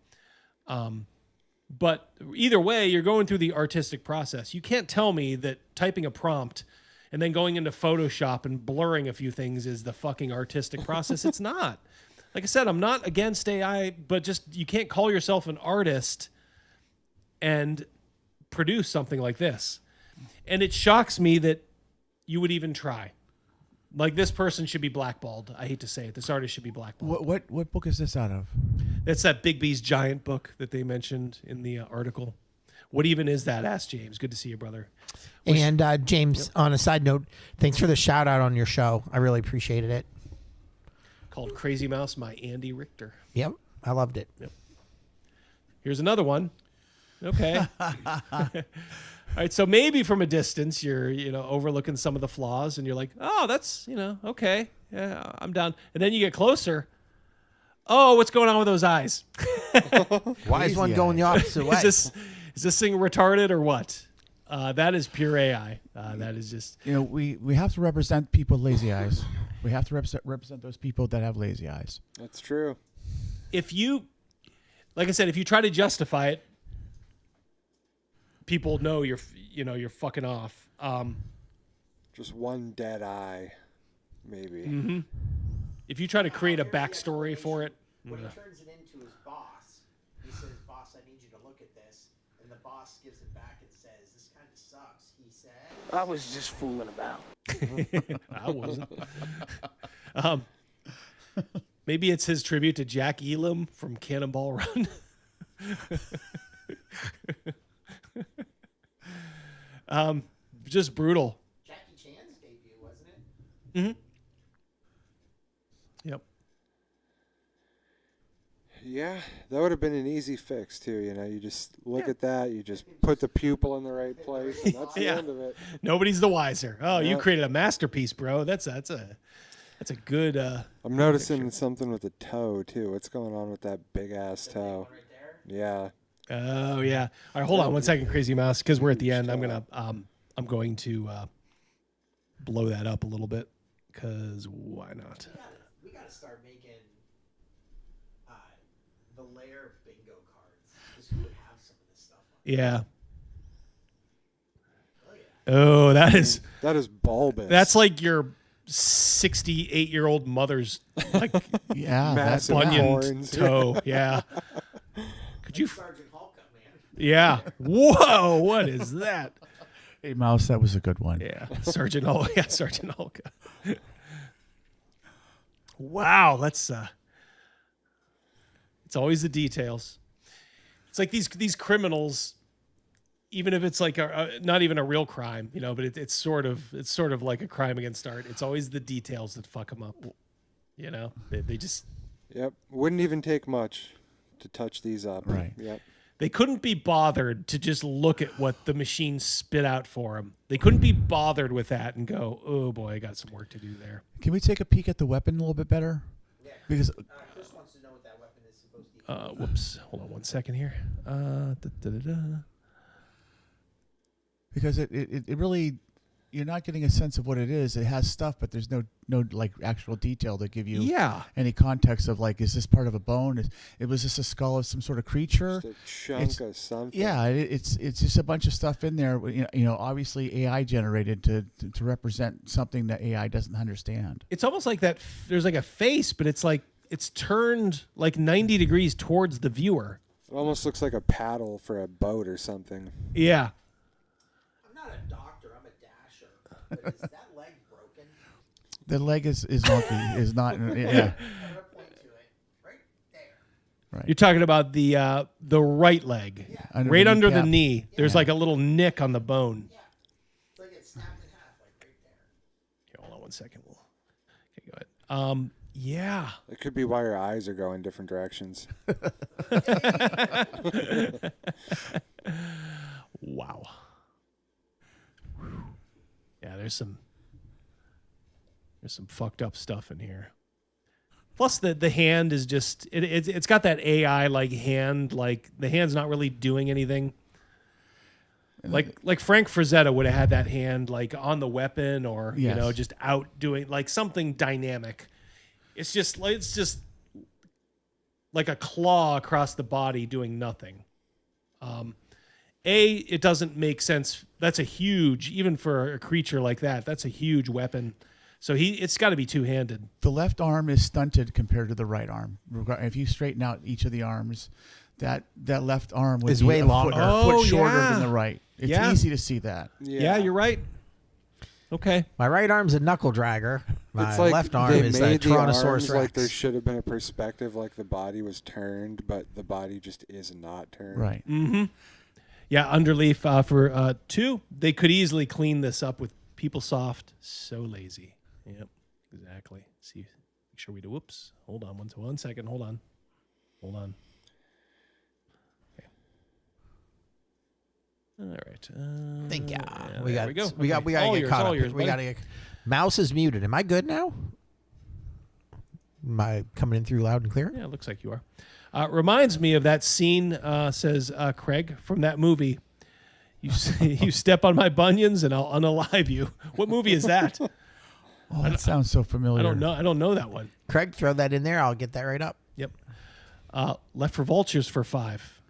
But either way, you're going through the artistic process. You can't tell me that typing a prompt and then going into Photoshop and blurring a few things is the fucking artistic process. It's not. Like I said, I'm not against AI, but just you can't call yourself an artist and produce something like this. And it shocks me that you would even try. Like, this person should be blackballed. I hate to say it. This artist should be blackballed. What book is this out of? That's that Big B's Giant book that they mentioned in the article. What even is that? Ask James. Good to see you, brother. And James, on a side note, thanks for the shout out on your show. I really appreciated it. Called Crazy Mouse by Andy Richter. Yep, I loved it. Yep. Here's another one. Okay. All right, so maybe from a distance you're, overlooking some of the flaws, and you're like, oh, that's, okay, yeah, I'm down. And then you get closer. Oh, what's going on with those eyes? Why is one going the opposite way? Is this thing retarded or what? That is pure AI. That is just... we have to represent people with lazy eyes. We have to represent those people that have lazy eyes. That's true. If you, like I said, if you try to justify it, people know you're fucking off. Just one dead eye, maybe. Mm-hmm. If you try to create a backstory for it. When he turns it into his boss, he says, boss, I need you to look at this. And the boss gives it back and says, this kind of sucks. He said, I was just fooling about. I wasn't. Maybe it's his tribute to Jack Elam from Cannonball Run. Just brutal. Jackie Chan's debut, wasn't it? Mm-hmm. Yep. Yeah, that would have been an easy fix too. You just look at that, you just put the pupil in the right place, and that's the end of it. Nobody's the wiser. Oh, you created a masterpiece, bro. That's a good. I'm noticing something with the toe too. What's going on with that big ass toe? Right there? Yeah. Oh yeah. All right, hold on one second, Crazy Mouse, because we're at the end. I'm going to blow that up a little bit, because why not? We gotta start making the layer bingo cards. Because who would have some of this stuff on? Yeah. Oh, that is bulbous. That's like your 68-year-old mother's like massive bunion toe. Yeah. Could you? Sergeant Hulk, man. Yeah. Whoa! What is that? Hey, Mouse, that was a good one. Yeah, Sergeant Hulk. Yeah, Sergeant Hulk. Wow, that's it's always the details. It's like these criminals, even if it's like not even a real crime, but it's sort of like a crime against art. It's always the details that fuck them up. They just. Yep, wouldn't even take much to touch these up. Right. Yep. They couldn't be bothered to just look at what the machine spit out for them. They couldn't be bothered with that and go, oh boy, I got some work to do there. Can we take a peek at the weapon a little bit better? Yeah. Because Chris wants to know what that weapon is supposed to be. Whoops. Hold on one second here. Because it really, you're not getting a sense of what it is. It has stuff, but there's no like actual detail to give you any context of like, is this part of a bone? Was this a skull of some sort of creature? Just a chunk of something. Yeah, it's just a bunch of stuff in there. You know, obviously AI generated to represent something that AI doesn't understand. It's almost like that. There's like a face, but it's like it's turned like 90 degrees towards the viewer. It almost looks like a paddle for a boat or something. Yeah. I'm not a doctor. I'm a dasher. But is that leg broken? The leg is wonky. Is not. Yeah. Right. You're talking about the right leg, right under the knee. There's like a little nick on the bone. Yeah. It's like it's snapped in half, like right there. Here, hold on 1 second. Okay, go ahead. Yeah. It could be why your eyes are going different directions. Wow. Yeah, there's some fucked up stuff in here. Plus the hand is just it's got that AI like hand, like the hand's not really doing anything. Like Frank Frazetta would have had that hand like on the weapon or you know just out doing like something dynamic. It's just like a claw across the body doing nothing. It doesn't make sense. That's a huge, even for a creature like that, that's a huge weapon. So it's got to be two-handed. The left arm is stunted compared to the right arm. If you straighten out each of the arms, that left arm would be way longer, a foot shorter than the right. It's easy to see that. Yeah, you're right. Okay. My right arm's a knuckle dragger. My It's like left arm they is a made the Tyrannosaurus arms Rex. like there should have been a perspective, like the body was turned, but the body just is not turned. Right. Mm-hmm. Yeah, underleaf for 2. They could easily clean this up with PeopleSoft. So lazy. Yep, exactly. See, make sure we do. Whoops. Hold on 1 second. Hold on. Okay. All right. Thank you. Yeah, we there got. we go. We gotta All get yours, caught all up. yours, We buddy. gotta get. Mouse is muted. Am I good now? Am I coming in through loud and clear? Yeah, it looks like you are. Reminds me of that scene, says Craig, from that movie. You step on my bunions and I'll unalive you. What movie is that? Oh, that sounds so familiar. I don't know that one. Craig, throw that in there. I'll get that right up. Yep. Left for Vultures for 5.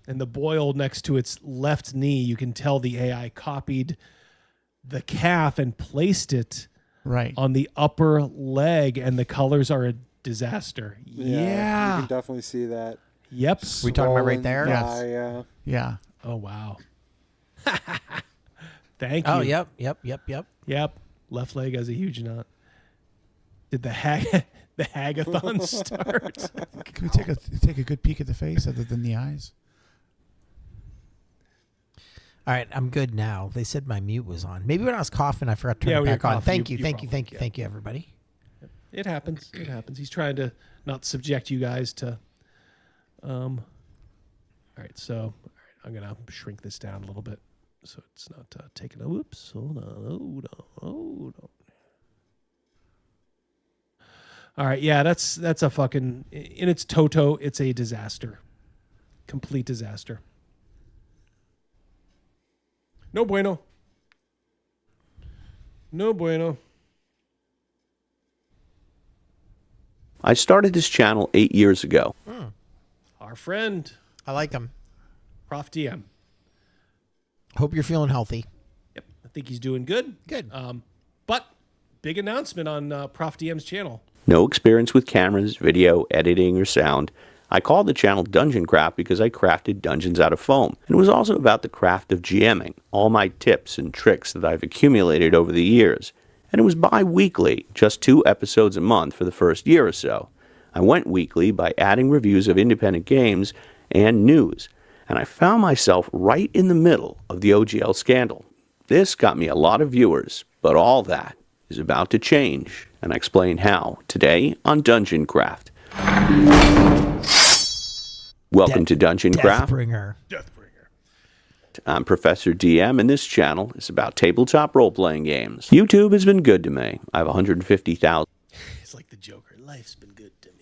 And the boil next to its left knee, you can tell the AI copied the calf and placed it on the upper leg, and the colors are a disaster. Yeah. You can definitely see that. Yep. We talking about right there? Yes. Yeah. Oh, wow. Thank you. Oh, yep. Yep. Left leg has a huge knot. Did the hagathon start? Can we take a good peek at the face other than the eyes? All right, I'm good now. They said my mute was on. Maybe when I was coughing, I forgot to turn it when back you're on. coughing, Thank you, everybody. It happens. He's trying to not subject you guys to. All right, so I'm gonna shrink this down a little bit so it's not taking a. Whoops! Hold on. All right, yeah, that's a fucking in its toto. It's a disaster, complete disaster. No bueno. I started this channel 8 years ago. Our friend. I like him. Prof DM. Hope you're feeling healthy. Yep. I think he's doing good. Good. But big announcement on Prof DM's channel. No experience with cameras, video, editing, or sound. I called the channel Dungeon Craft because I crafted dungeons out of foam. And it was also about the craft of GMing, all my tips and tricks that I've accumulated over the years. And it was bi-weekly, just 2 episodes a month for the first year or so. I went weekly by adding reviews of independent games and news. And I found myself right in the middle of the OGL scandal. This got me a lot of viewers, but all that is about to change, and I explain how today on Dungeon Craft. Welcome to Dungeon Craft. Deathbringer. I'm Professor DM, and this channel is about tabletop role-playing games. YouTube has been good to me. I have 150,000 It's like the Joker. Life's been good to me.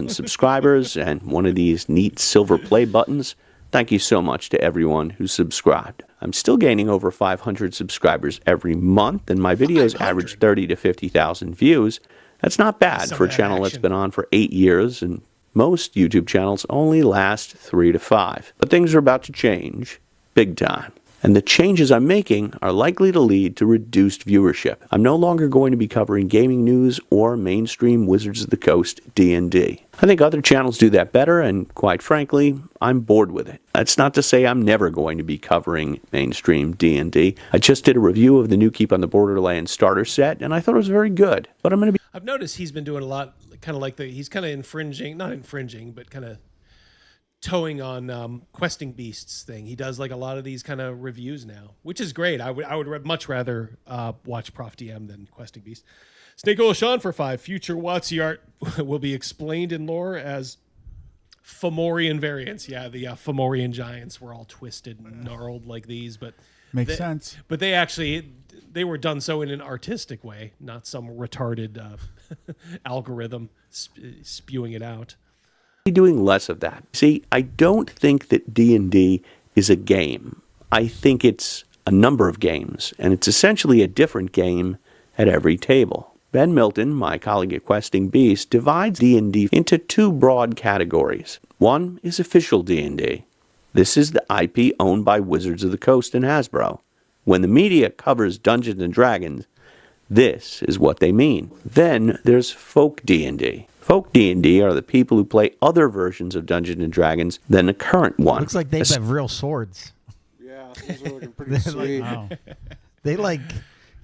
subscribers and one of these neat silver play buttons. Thank you so much to everyone who subscribed. I'm still gaining over 500 subscribers every month, and my videos average 30 to 50,000 views. That's not bad for a channel that's been on for 8 years, and most YouTube channels only last 3 to 5. But things are about to change, big time. And the changes I'm making are likely to lead to reduced viewership. I'm no longer going to be covering gaming news or mainstream Wizards of the Coast D&D. I think other channels do that better, and quite frankly, I'm bored with it. That's not to say I'm never going to be covering mainstream D&D. I just did a review of the new Keep on the Borderlands starter set, and I thought it was very good. But I'm going to be... I've noticed he's been doing a lot, kind of like he's kind of infringing, not infringing, but kind of towing on Questing Beasts thing. He does like a lot of these kind of reviews now, which is great. I would much rather watch Prof DM than Questing Beasts. Snake Oil Sean for 5. Future WotC art will be explained in lore as Fomorian variants. Yeah, the Fomorian giants were all twisted and gnarled like these, but makes sense. But they were done so in an artistic way, not some retarded algorithm spewing it out. Doing less of that. See, I don't think that D&D is a game. I think it's a number of games, and it's essentially a different game at every table. Ben Milton, my colleague at Questing Beast, divides D&D into 2 broad categories. One is official D&D. This is the IP owned by Wizards of the Coast and Hasbro. When the media covers Dungeons & Dragons, this is what they mean. Then there's folk D&D. Folk D&D are the people who play other versions of Dungeons & Dragons than the current one. Looks like they have real swords. Yeah, those are looking pretty sweet. Wow. They like,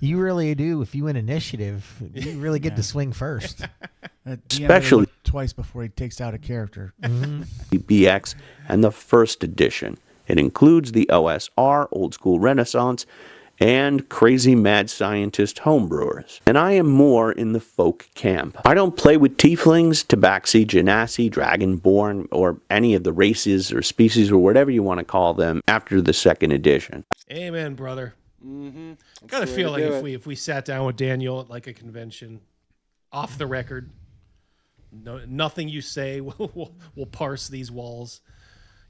you really do. If you win initiative, you really get to swing first. Especially twice before he takes out a character. BX and the first edition. It includes the OSR, Old School Renaissance, and crazy mad scientist homebrewers. And I am more in the folk camp. I don't play with tieflings, tabaxi, genasi, dragonborn, or any of the races or species or whatever you want to call them after the second edition. Amen, brother. Got to feel like if we sat down with Daniel at like a convention, off the record, nothing you say will parse these walls.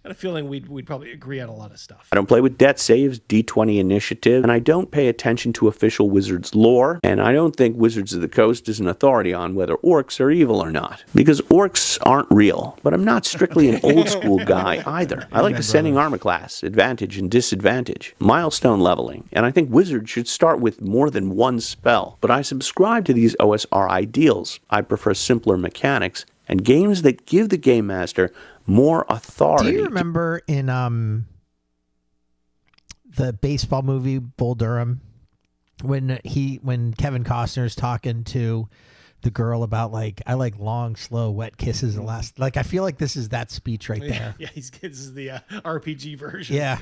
Got a feeling we'd probably agree on a lot of stuff. I don't play with death saves, D20 initiative, and I don't pay attention to official Wizards lore, and I don't think Wizards of the Coast is an authority on whether orcs are evil or not, because orcs aren't real, but I'm not strictly an old school guy either. I like ascending armor class, advantage and disadvantage, milestone leveling, and I think Wizards should start with more than one spell, but I subscribe to these OSR ideals. I prefer simpler mechanics and games that give the game master more authority. Do you remember in the baseball movie Bull Durham when Kevin Costner's talking to the girl about like, I like long, slow, wet kisses and last, like, I feel like this is that speech right there. Yeah, this is the RPG version. Yeah.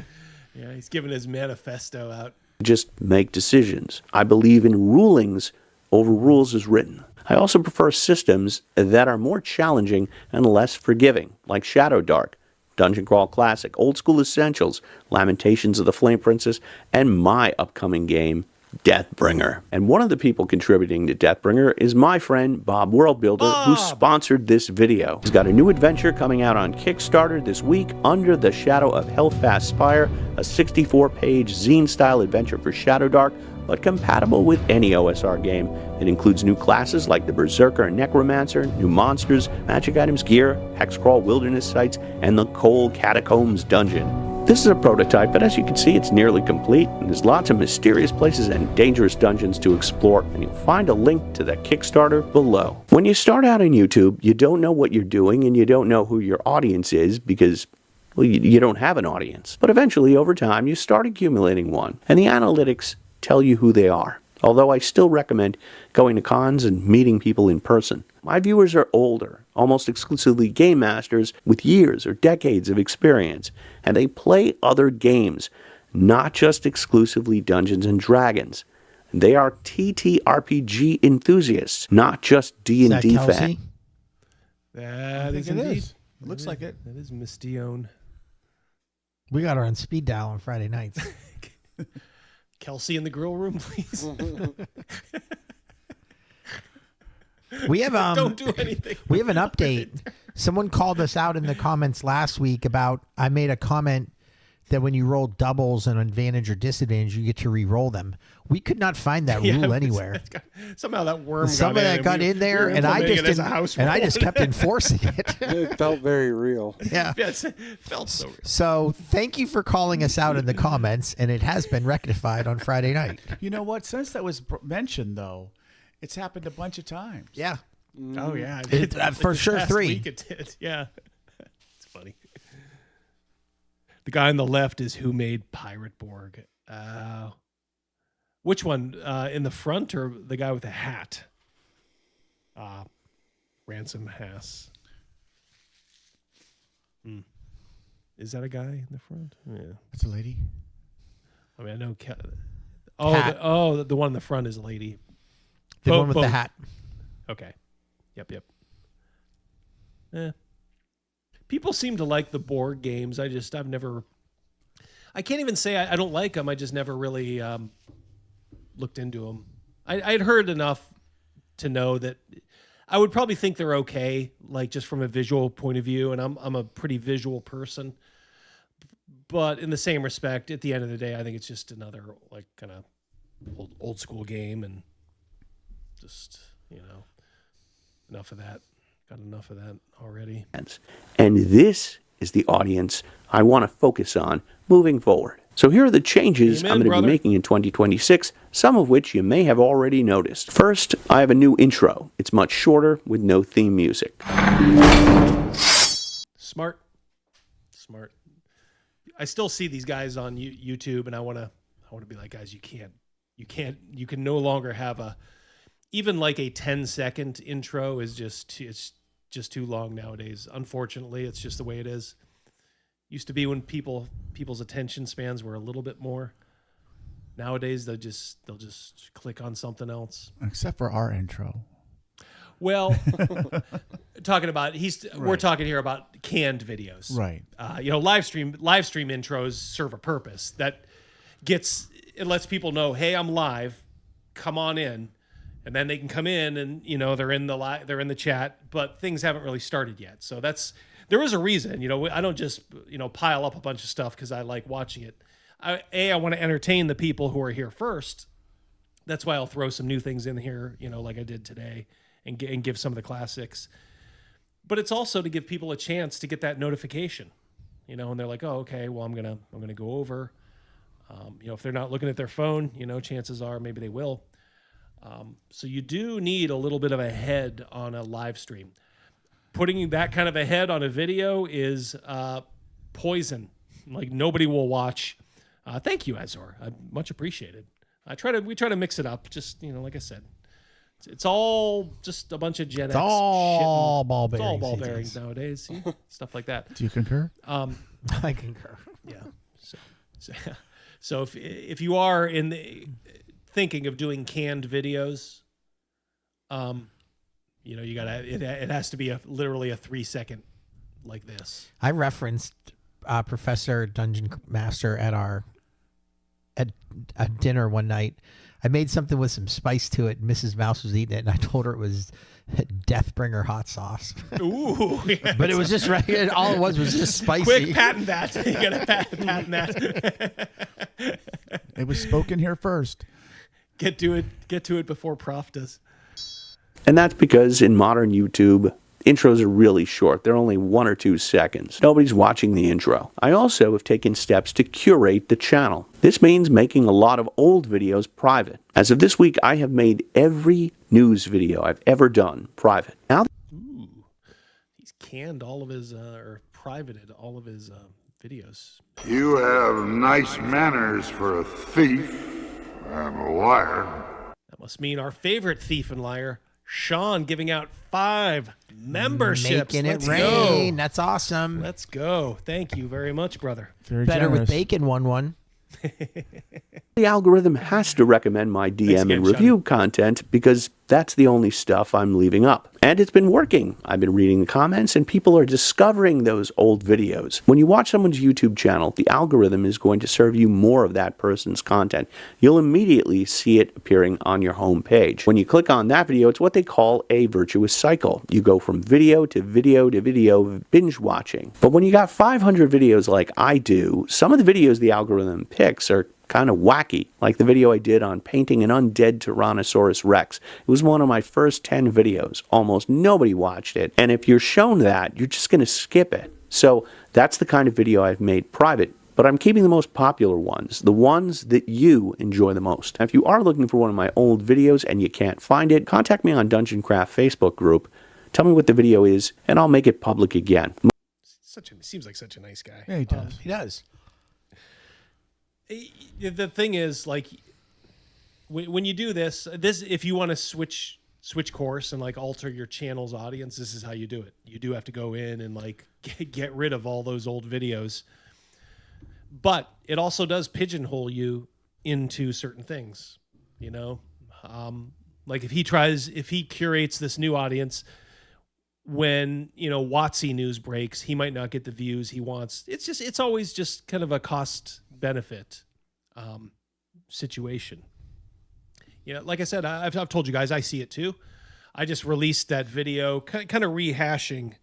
Yeah, he's giving his manifesto out. Just make decisions. I believe in rulings over rules as written. I also prefer systems that are more challenging and less forgiving, like Shadow Dark, Dungeon Crawl Classic, Old School Essentials, Lamentations of the Flame Princess, and my upcoming game, Deathbringer. And one of the people contributing to Deathbringer is my friend Bob Worldbuilder, who sponsored this video. He's got a new adventure coming out on Kickstarter this week, Under the Shadow of Hellfast Spire, a 64-page zine-style adventure for Shadow Dark, but compatible with any OSR game. It includes new classes like the Berserker and Necromancer, new monsters, magic items, gear, hexcrawl wilderness sites, and the Cold Catacombs dungeon. This is a prototype, but as you can see, it's nearly complete, and there's lots of mysterious places and dangerous dungeons to explore, and you'll find a link to the Kickstarter below. When you start out on YouTube, you don't know what you're doing, and you don't know who your audience is, because well, you don't have an audience. But eventually, over time, you start accumulating one, and the analytics tell you who they are. Although I still recommend going to cons and meeting people in person. My viewers are older, almost exclusively game masters with years or decades of experience, and they play other games, not just exclusively Dungeons and Dragons. They are TTRPG enthusiasts, not just D&D fans. That is indeed. It looks like it. That is Miss Dion. We got her on speed dial on Friday nights. Kelsey in the grill room, please. We have don't do anything. We have an update. Someone called us out in the comments last week about, I made a comment that when you roll doubles and advantage or disadvantage, you get to re-roll them. We could not find that rule anywhere. Somehow that worm Some of that got in there, and I just didn't, and I just kept enforcing it. It felt very real. Yeah. Yes, it felt so real. So thank you for calling us out in the comments, and it has been rectified on Friday night. You know what? Since that was mentioned, though, it's happened a bunch of times. Yeah. Oh yeah, for sure last 3. week it did. Yeah, it's funny. The guy on the left is who made Pirate Borg. Which one? In the front or the guy with the hat? Ransom Hass. Is that a guy in the front? Yeah, that's a lady. I mean, I know. The one in the front is a lady. The one with the hat. Okay. Yep. People seem to like the board games. I can't even say I don't like them. I just never really looked into them. I'd heard enough to know that I would probably think they're okay, like just from a visual point of view. And I'm a pretty visual person. But in the same respect, at the end of the day, I think it's just another like kind of old school game, and just, enough of that. Got enough of that already. And this is the audience I want to focus on moving forward. So here are the changes I'm going to be making in 2026, some of which you may have already noticed. First, I have a new intro. It's much shorter with no theme music. Smart. I still see these guys on YouTube, and I want to be like, guys, you can no longer have even like a 10-second intro is it's just too long nowadays. Unfortunately, it's just the way it is. Used to be when people's attention spans were a little bit more. Nowadays, they'll just click on something else. Except for our intro. Well, we're talking here about canned videos, right? Live stream intros serve a purpose that it lets people know, hey, I'm live, come on in. And then they can come in and, they're in the chat, but things haven't really started yet. So there is a reason, I don't just, pile up a bunch of stuff because I like watching it. I want to entertain the people who are here first. That's why I'll throw some new things in here, like I did today, and give some of the classics. But it's also to give people a chance to get that notification, and they're like, oh, okay, well, I'm going to go over, if they're not looking at their phone, chances are maybe they will. So you do need a little bit of a head on a live stream. Putting that kind of a head on a video is poison. Like nobody will watch. Thank you, Azor. Much appreciated. We try to mix it up. Just like I said, it's all just a bunch of Gen X. It's all shit. ball bearings. It's all ball bearings nowadays. See? Stuff like that. Do you concur? I concur. Yeah. So if you are in the thinking of doing canned videos, you gotta, it has to be literally a 3-second like this. I referenced Professor Dungeon Master at dinner one night. I made something with some spice to it. Mrs. Mouse was eating it, and I told her it was Deathbringer hot sauce. Ooh, yes. But it was just right. All it was just spicy. Quick, patent that. You gotta patent that. It was spoken here first. Get to it before Prof does. And that's because in modern YouTube, intros are really short. They're only 1 or 2 seconds. Nobody's watching the intro. I also have taken steps to curate the channel. This means making a lot of old videos private. As of this week, I have made every news video I've ever done private. Now, he's canned all of his, or privated all of his videos. You have nice manners for a thief and a liar. That must mean our favorite thief and liar, Sean, giving out 5 memberships. Making it rain. That's awesome. Let's go. Thank you very much, brother. Very Better generous. with bacon. 1-1. the algorithm has to recommend my DM and review content because That's the only stuff I'm leaving up. And it's been working. I've been reading the comments and people are discovering those old videos. When you watch someone's YouTube channel, the algorithm is going to serve you more of that person's content. You'll immediately see it appearing on your home page. When you click on that video, it's what they call a virtuous cycle. You go from video to video to video, binge watching. But when you got 500 videos like I do, some of the videos the algorithm picks are kind of wacky, like the video I did on painting an undead Tyrannosaurus Rex. It was one of my first 10 videos. Almost nobody watched it, and if you're shown that, you're just going to skip it. So that's the kind of video I've made private, but I'm keeping the most popular ones, the ones that you enjoy the most. Now, if you are looking for one of my old videos and you can't find it, contact me on Dungeon Craft Facebook group. Tell me what the video is, and I'll make it public again. Seems like such a nice guy. Yeah, he does. He does. The thing is, like, when you do this, if you want to switch course and like alter your channel's audience, this is how you do it. You do have to go in and like get rid of all those old videos, but it also does pigeonhole you into certain things. You know, like if he curates this new audience, when, you know, WotC news breaks, he might not get the views he wants. It's always just kind of a cost benefit situation. You know, like I said, I've told you guys, I see it too. I just released that video kind of rehashing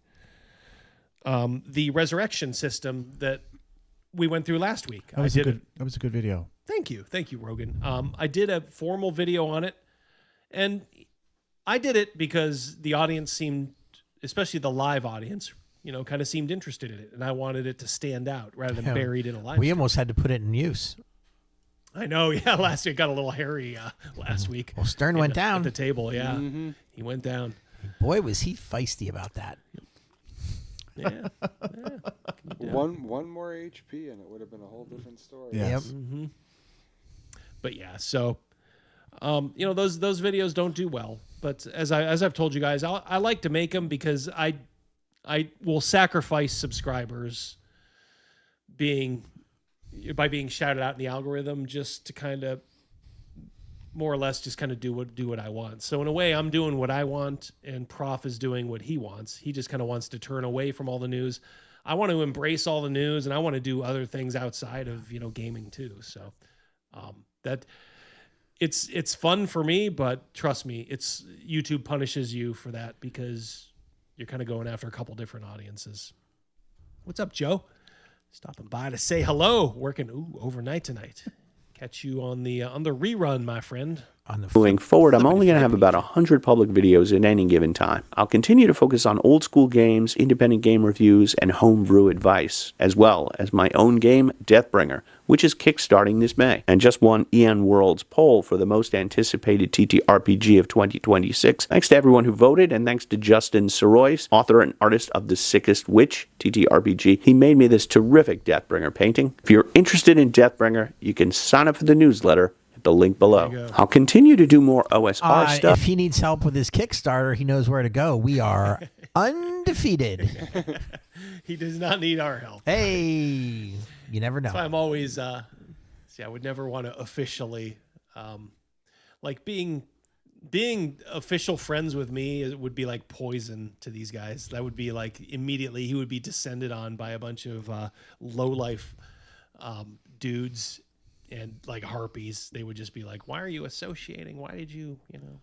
the resurrection system that we went through last week. That was a good video. Thank you, Rogan. I did a formal video on it, and I did it because the audience seemed, especially the live audience, you know, kind of seemed interested in it, and I wanted it to stand out rather than buried in a live. We almost had to put it in use. I know, yeah. Last week got a little hairy. Last week, well, Stern went down at the table. Yeah, he went down. Boy, was he feisty about that. Yeah. One more HP, and it would have been a whole different story. Yes. Mm-hmm. But yeah, so you know, those videos don't do well. But as I've told you guys, I like to make them because I will sacrifice subscribers by being shouted out in the algorithm just to kind of more or less just kind of do what I want. So in a way, I'm doing what I want, and Prof is doing what he wants. He just kind of wants to turn away from all the news. I want to embrace all the news, and I want to do other things outside of, you know, gaming too. So that it's fun for me, but trust me, YouTube punishes you for that because you're kind of going after a couple different audiences. What's up, Joe? Stopping by to say hello. Working overnight tonight. Catch you on the rerun, my friend. Moving forward, I'm only going to have about 100 public videos at any given time. I'll continue to focus on old school games, independent game reviews, and homebrew advice, as well as my own game, Deathbringer, which is kickstarting this May, and just won EN World's poll for the most anticipated TTRPG of 2026. Thanks to everyone who voted, and thanks to Justin Sorois, author and artist of The Sickest Witch TTRPG. He made me this terrific Deathbringer painting. If you're interested in Deathbringer, you can sign up for the newsletter at the link below. I'll continue to do more OSR stuff. If he needs help with his Kickstarter, he knows where to go. We are undefeated. He does not need our help. Hey, you never know. That's why I'm always, I would never want to officially, like being official friends with me, it would be like poison to these guys. That would be like immediately he would be descended on by a bunch of low life dudes and like harpies. They would just be like, why are you associating? Why did you know?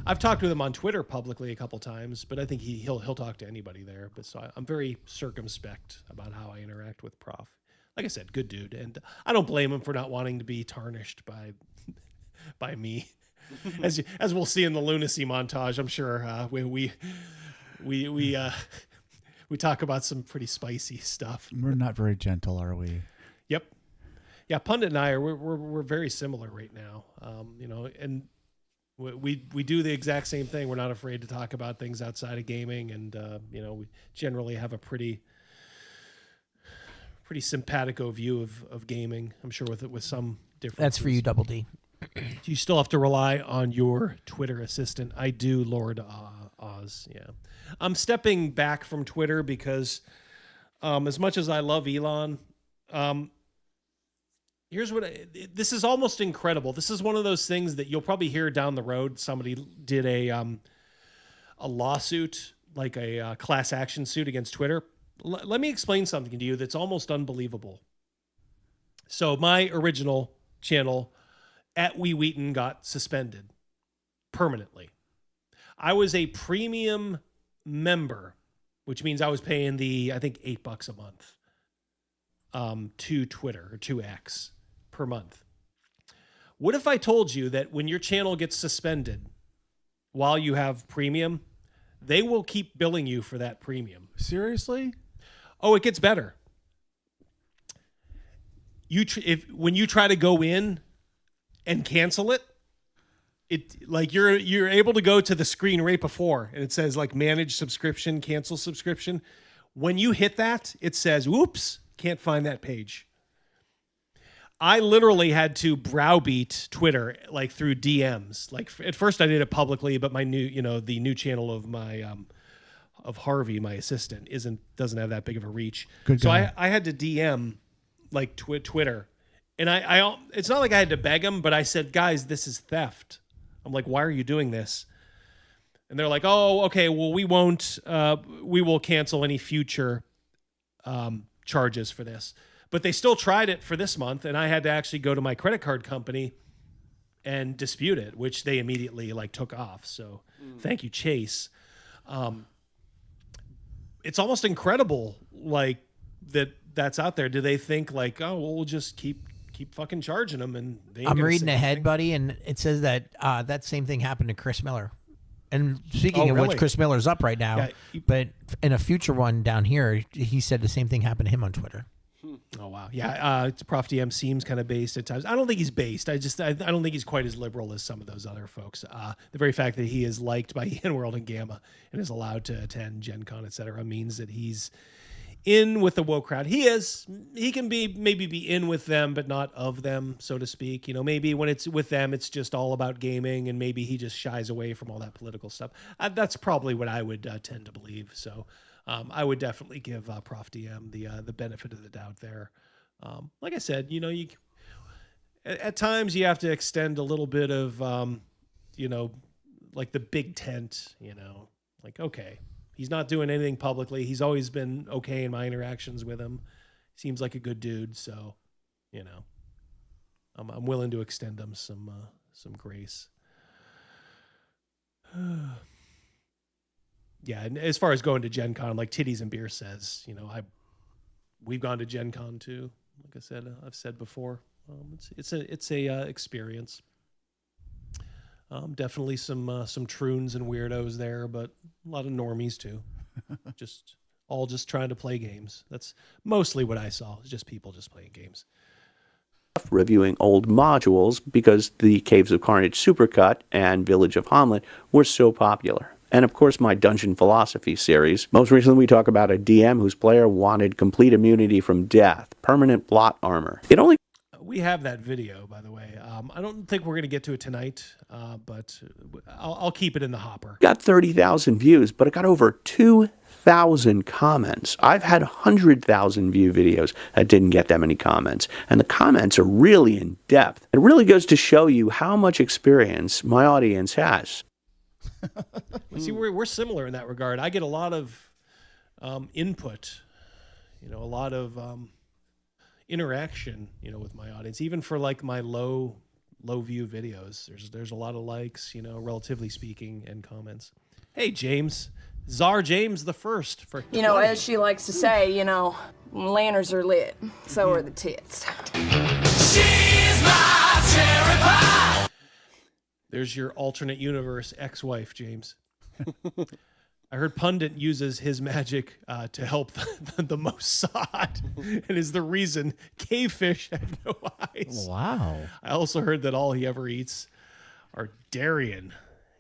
I've talked with him on Twitter publicly a couple times, but I think he'll talk to anybody there. But so I'm very circumspect about how I interact with Prof. Like I said, good dude, and I don't blame him for not wanting to be tarnished by me. As we'll see in the lunacy montage, I'm sure we talk about some pretty spicy stuff. We're not very gentle, are we? Yep. Yeah, Pundit and I we're very similar right now. You know, and we do the exact same thing. We're not afraid to talk about things outside of gaming, and you know, we generally have a pretty simpatico view of gaming. I'm sure with some differences. That's for you, Double D. You still have to rely on your Twitter assistant. I do, Lord Oz. Yeah, I'm stepping back from Twitter because as much as I love Elon, here's what this is almost incredible. This is one of those things that you'll probably hear down the road. Somebody did a lawsuit, like a class action suit against Twitter. Let me explain something to you that's almost unbelievable. So my original channel at Wee Wheaton got suspended permanently. I was a premium member, which means I was paying I think $8 a month to Twitter or to X per month. What if I told you that when your channel gets suspended while you have premium, they will keep billing you for that premium? Seriously? Oh, it gets better. When you try to go in and cancel it, like you're able to go to the screen right before, and it says like manage subscription, cancel subscription. When you hit that, it says, "Oops, can't find that page." I literally had to browbeat Twitter like through DMs. Like at first I did it publicly, but my the new channel of my of Harvey, my assistant, doesn't have that big of a reach. Good so guy. I had to DM like Twitter, and I it's not like I had to beg them, but I said, "Guys, this is theft." I'm like, "Why are you doing this?" And they're like, "Oh, okay, well, we will cancel any future charges for this." But they still tried it for this month, and I had to actually go to my credit card company and dispute it, which they immediately like took off. So thank you, Chase. It's almost incredible, like that's out there. Do they think like, oh, well, we'll just keep fucking charging them? And I'm reading ahead, buddy, and it says that that same thing happened to Chris Miller. And speaking of which, Chris Miller's up right now, but in a future one down here, he said the same thing happened to him on Twitter. Oh wow, yeah. Prof DM seems kind of based at times. I don't think he's based. I don't think he's quite as liberal as some of those other folks. The very fact that he is liked by Ian World and Gamma and is allowed to attend Gen Con, etc., means that he's in with the woke crowd. He can maybe be in with them, but not of them, so to speak. Maybe when it's with them, it's just all about gaming, and maybe he just shies away from all that political stuff. That's probably what I would tend to believe. So. I would definitely give Prof DM the benefit of the doubt there. Like I said, you at times you have to extend a little bit of, like the big tent. Like, okay, he's not doing anything publicly. He's always been okay in my interactions with him. Seems like a good dude, so I'm willing to extend him some grace. Yeah, and as far as going to Gen Con, like Titties and Beer says, we've gone to Gen Con too. Like I said, I've said before, it's a experience. Definitely some troons and weirdos there, but a lot of normies too. just trying to play games. That's mostly what I saw. It's just people just playing games. Reviewing old modules because the Caves of Carnage Supercut and Village of Hamlet were so popular. And of course my Dungeon Philosophy series. Most recently we talk about a DM whose player wanted complete immunity from death, permanent blot armor. We have that video, by the way. I don't think we're going to get to it tonight, but I'll keep it in the hopper. Got 30,000 views, but it got over 2,000 comments. I've had 100,000 view videos that didn't get that many comments, and the comments are really in depth. It really goes to show you how much experience my audience has. See, we're similar in that regard. I get a lot of input, a lot of interaction, with my audience. Even for like my low view videos, there's a lot of likes, relatively speaking, and comments. Hey, James, Czar James the First for as she likes to say, lanterns are lit, so are the tits. She's my cherry pie. There's your alternate universe ex-wife, James. I heard Pundit uses his magic to help the Mossad and is the reason cavefish have no eyes. Wow. I also heard that all he ever eats are Darien,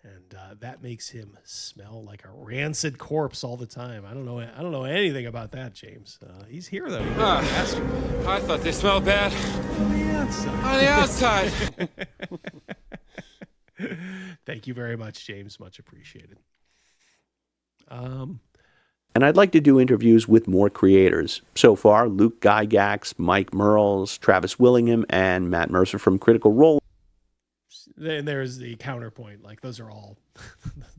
and that makes him smell like a rancid corpse all the time. I don't know anything about that, James. He's here though. I thought they smelled bad on the outside. Thank you very much, James. Much appreciated. And I'd like to do interviews with more creators. So far, Luke Gygax, Mike Merles, Travis Willingham, and Matt Mercer from Critical Role. Then there's the counterpoint. Like those are all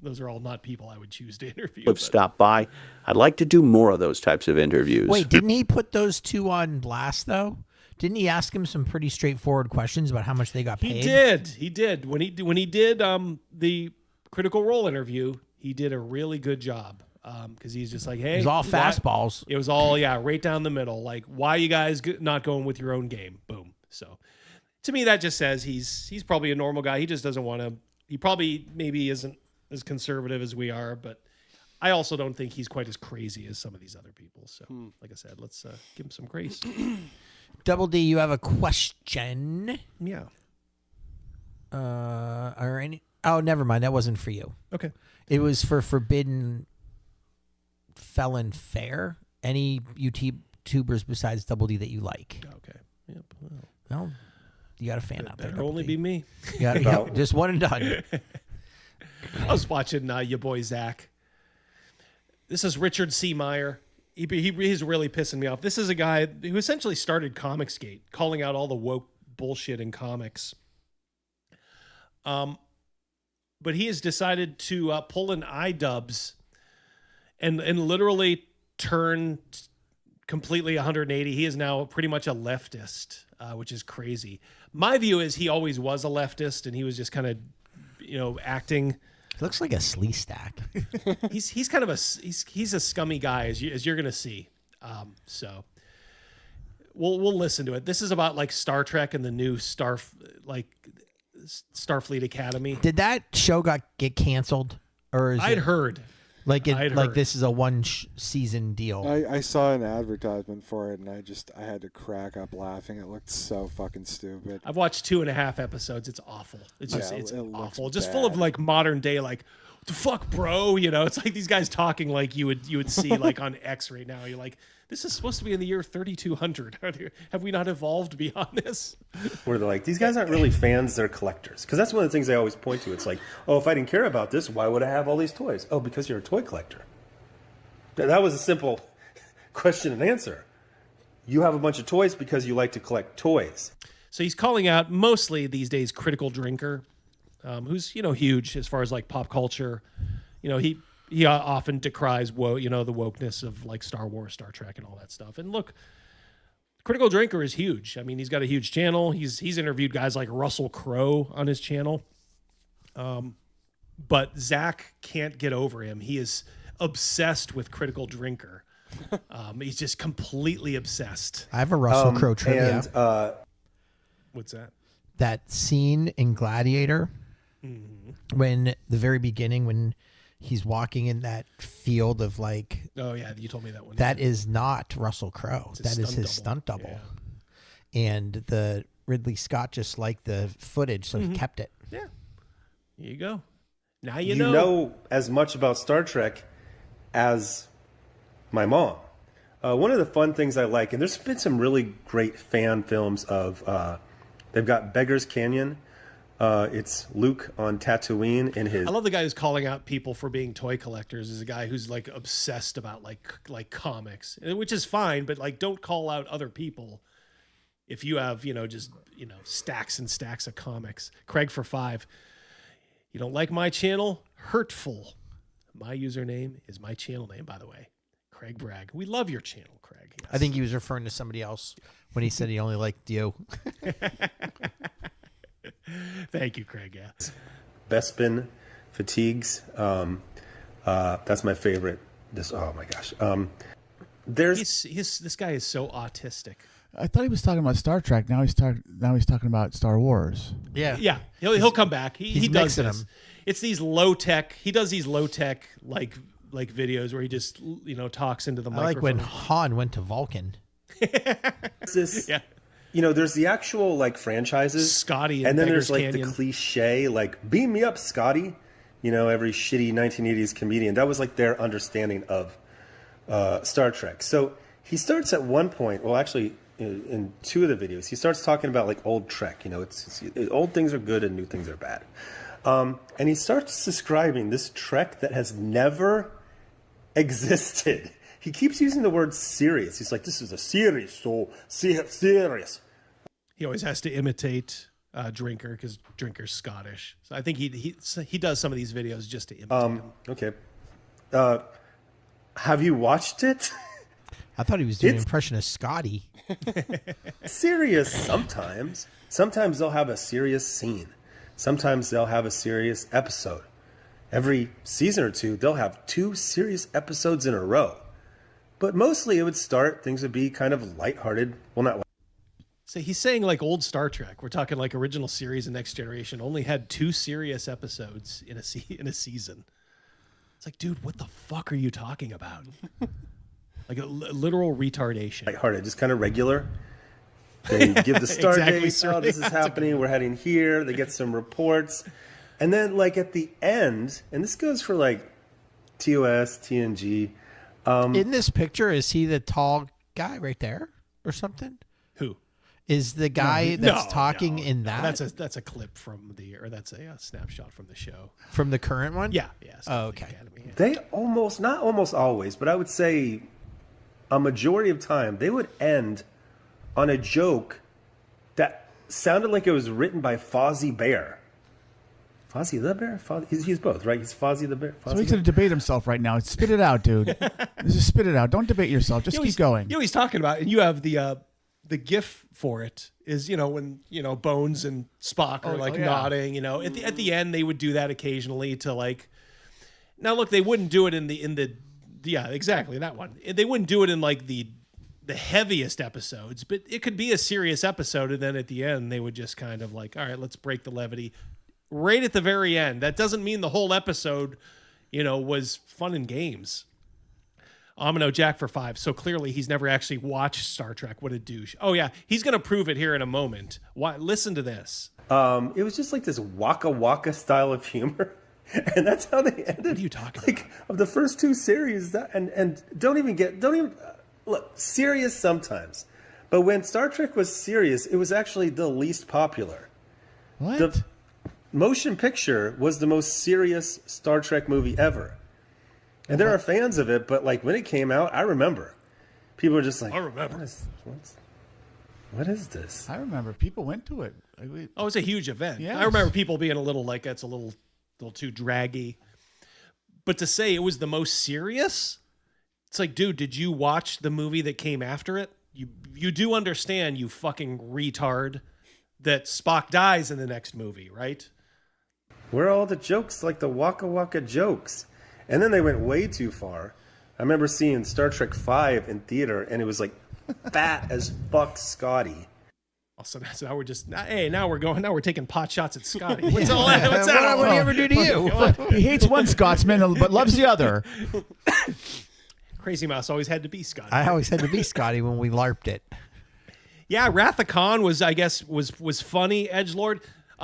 not people I would choose to interview. Have stopped by. I'd like to do more of those types of interviews. Wait, didn't he put those two on blast though? Didn't he ask him some pretty straightforward questions about how much they got paid? He did. When he did the Critical Role interview, he did a really good job. Because he's just like, hey, it was all fastballs. It was all right down the middle. Like, why are you guys not going with your own game? Boom. So, to me, that just says he's probably a normal guy. He just doesn't want to. He probably maybe isn't as conservative as we are, but I also don't think he's quite as crazy as some of these other people. So, like I said, let's give him some grace. Double D, you have a question? Yeah. Or any? Oh, never mind. That wasn't for you. Okay. It was for Forbidden Felon Fair. Any YouTubers besides Double D that you like? Okay. Yep. Well, you got a fan out there. Better only be me. Yeah, just one and done. I was watching your boy Zach. This is Richard C. Meyer. He's really pissing me off. This is a guy who essentially started Comicsgate, calling out all the woke bullshit in comics. But he has decided to pull an iDubbbz and literally turn completely 180. He is now pretty much a leftist, which is crazy. My view is he always was a leftist, and he was just kind of, acting. He looks like a slee stack. he's kind of he's a scummy guy, as you're gonna see. So we'll listen to it. This is about like Star Trek and the new Starfleet Academy. Did that show get canceled, or is I'd heard this is a one season deal? I saw an advertisement for it, and I had to crack up laughing. It looked so fucking stupid. I've watched 2.5 episodes. It's awful. It's just it's it awful. Just bad. full of like modern day like, what the fuck, bro? It's like these guys talking like you would see like on X right now. You're like, this is supposed to be in the year 3200. Have we not evolved beyond this? Where they're like, these guys aren't really fans, they're collectors. Because that's one of the things I always point to. It's like, oh, if I didn't care about this, why would I have all these toys? Oh, because you're a toy collector. That was a simple question and answer. You have a bunch of toys because you like to collect toys. So he's calling out mostly these days Critical Drinker, who's, huge as far as like pop culture. He often decries the wokeness of like Star Wars, Star Trek, and all that stuff. And look, Critical Drinker is huge. I mean, he's got a huge channel. He's interviewed guys like Russell Crowe on his channel. But Zach can't get over him. He is obsessed with Critical Drinker. He's just completely obsessed. I have a Russell Crowe trivia. And, what's that? That scene in Gladiator, when the very beginning, when he's walking in that field of like, oh yeah, you told me that one. That is not Russell Crowe. That is his stunt double. Yeah. And the Ridley Scott just liked the footage, so he kept it. Yeah. Here you go. Now you know as much about Star Trek as my mom. One of the fun things I like, and there's been some really great fan films of, they've got Beggar's Canyon. It's Luke on Tatooine in his... I love the guy who's calling out people for being toy collectors is a guy who's like obsessed about like comics, which is fine, but like don't call out other people if you have, just, stacks and stacks of comics. Craig for 5. You don't like my channel? Hurtful. My username is my channel name, by the way. Craig Bragg. We love your channel, Craig. Yes. I think he was referring to somebody else when he said he only liked you. Thank you, Craig. Yeah. Bespin Fatigues. That's my favorite. Oh my gosh. This guy is so autistic. I thought he was talking about Star Trek. Now he's talking about Star Wars. Yeah. He'll come back. He does this. Them. It's these low tech. He does these low tech like videos where he just talks into the microphone. I like when Han went to Vulcan. Yeah. There's the actual like franchises, Scotty, and then Beggar's there's like Canyon. the cliche like "beam me up, Scotty." Every shitty 1980s comedian. That was like their understanding of Star Trek. So he starts at one point. Well, actually, in 2 of the videos, he starts talking about like old Trek. It's old things are good and new things are bad. And he starts describing this Trek that has never existed. He keeps using the word serious. He's like, this is a series, so serious. He always has to imitate Drinker because Drinker's Scottish. So I think he does some of these videos just to imitate him. Okay. Have you watched it? I thought he was doing an impression of Scotty. Serious sometimes. Sometimes they'll have a serious scene. Sometimes they'll have a serious episode. Every season or two, they'll have 2 serious episodes in a row. But mostly it would start, things would be kind of lighthearted. Well, not So he's saying like old Star Trek. We're talking like original series and Next Generation only had 2 serious episodes in a season. It's like, dude, what the fuck are you talking about? Like a literal retardation. lighthearted, just kind of regular. They give the start Exactly, date. sir. Oh, this is That's a happening. We're heading here. They get some reports. And then like at the end, and this goes for like TOS, TNG. In this picture, is he the tall guy right there or something? Who? Is the guy that's talking in that? That's a clip from that's a snapshot from the show. From the current one? Yeah. Oh, okay. They not almost always, but I would say a majority of time, they would end on a joke that sounded like it was written by Fozzie Bear. Fozzie the Bear? He's both, right? He's Fozzie the Bear. So he's going to debate himself right now. Spit it out, dude. Just spit it out. Don't debate yourself. Just keep going. You know what he's talking about, and you have the GIF for it is when Bones and Spock are nodding. At the end they would do that occasionally to like. Now look, they wouldn't do it in the exactly that one. They wouldn't do it in like the heaviest episodes, but it could be a serious episode, and then at the end they would just kind of like, all right, let's break the levity. Right at the very end. That doesn't mean the whole episode, was fun and games. Amino Jack for 5. So clearly he's never actually watched Star Trek. What a douche. Oh yeah, he's going to prove it here in a moment. Why? Listen to this. It was just like this waka waka style of humor. And that's how they ended. What are you talking about? Of the first 2 series, and don't even look, serious sometimes. But when Star Trek was serious, it was actually the least popular. What? The motion picture was the most serious Star Trek movie ever. And there are fans of it, but like when it came out, I remember people were just like, I remember. What is this? I remember people went to it. Oh, it's a huge event. Yes. I remember people being a little like, that's a little too draggy. But to say it was the most serious, it's like, dude, did you watch the movie that came after it? You do understand, you fucking retard, that Spock dies in the next movie, right? Where are all the jokes, like the waka waka jokes? And then they went way too far. I remember seeing Star Trek 5 in theater, and it was like fat as fuck Scotty. So now we're just, now we're taking pot shots at Scotty. What's that? What did he ever do to you? He hates one Scotsman, but loves the other. Crazy Mouse always had to be Scotty. I always had to be Scotty when we LARPed it. Yeah, Wrath of Khan was funny. Edgelord.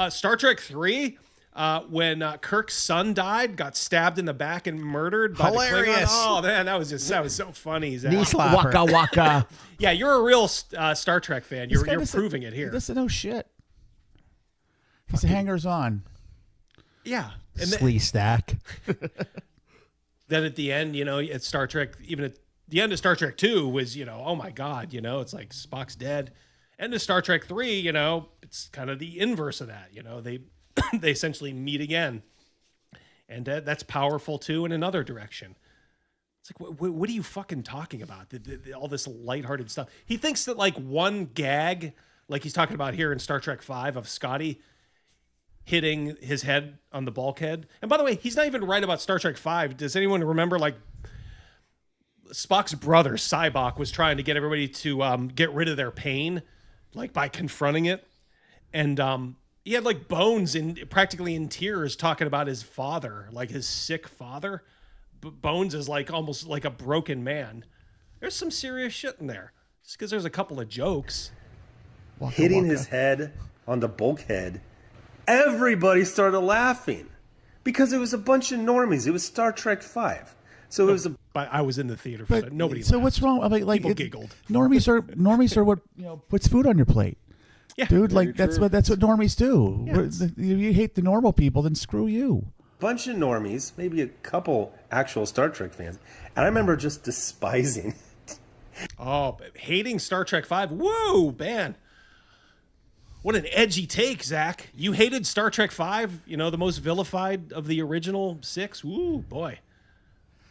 Star Trek 3, when Kirk's son died, got stabbed in the back and murdered by Hilarious. the Klingon. Oh man, that was so funny. Zach. Knee slapper. Waka waka. Yeah, you're a real Star Trek fan. You're proving it here. He doesn't know shit. He's a hangers on. Yeah. And Slee stack. Then at the end, at Star Trek, even at the end of Star Trek 2 was, oh my God, it's like Spock's dead. End of Star Trek 3, it's kind of the inverse of that. They essentially meet again. And that's powerful too in another direction. It's like, what are you fucking talking about? All this lighthearted stuff. He thinks that like one gag, like he's talking about here in Star Trek 5 of Scotty hitting his head on the bulkhead. And by the way, he's not even right about Star Trek 5. Does anyone remember like Spock's brother, Cybok, was trying to get everybody to get rid of their pain, like by confronting it. And he had like Bones practically in tears talking about his father, like his sick father. Bones is like almost like a broken man. There's some serious shit in there. Just because there's a couple of jokes. Hitting his head on the bulkhead, everybody started laughing because it was a bunch of normies. It was Star Trek 5. So it was But I was in the theater for that. Nobody So laughed. what's wrong? I mean, like People giggled. Normies are what puts food on your plate. Yeah, dude. Like that's what normies do. Yeah, You hate the normal people, then screw you. bunch of normies, maybe a couple actual Star Trek fans, and I remember just despising. Oh, hating Star Trek V. Whoa, man. What an edgy take, Zach. You hated Star Trek V, you know, the most vilified of the original 6. Woo, boy.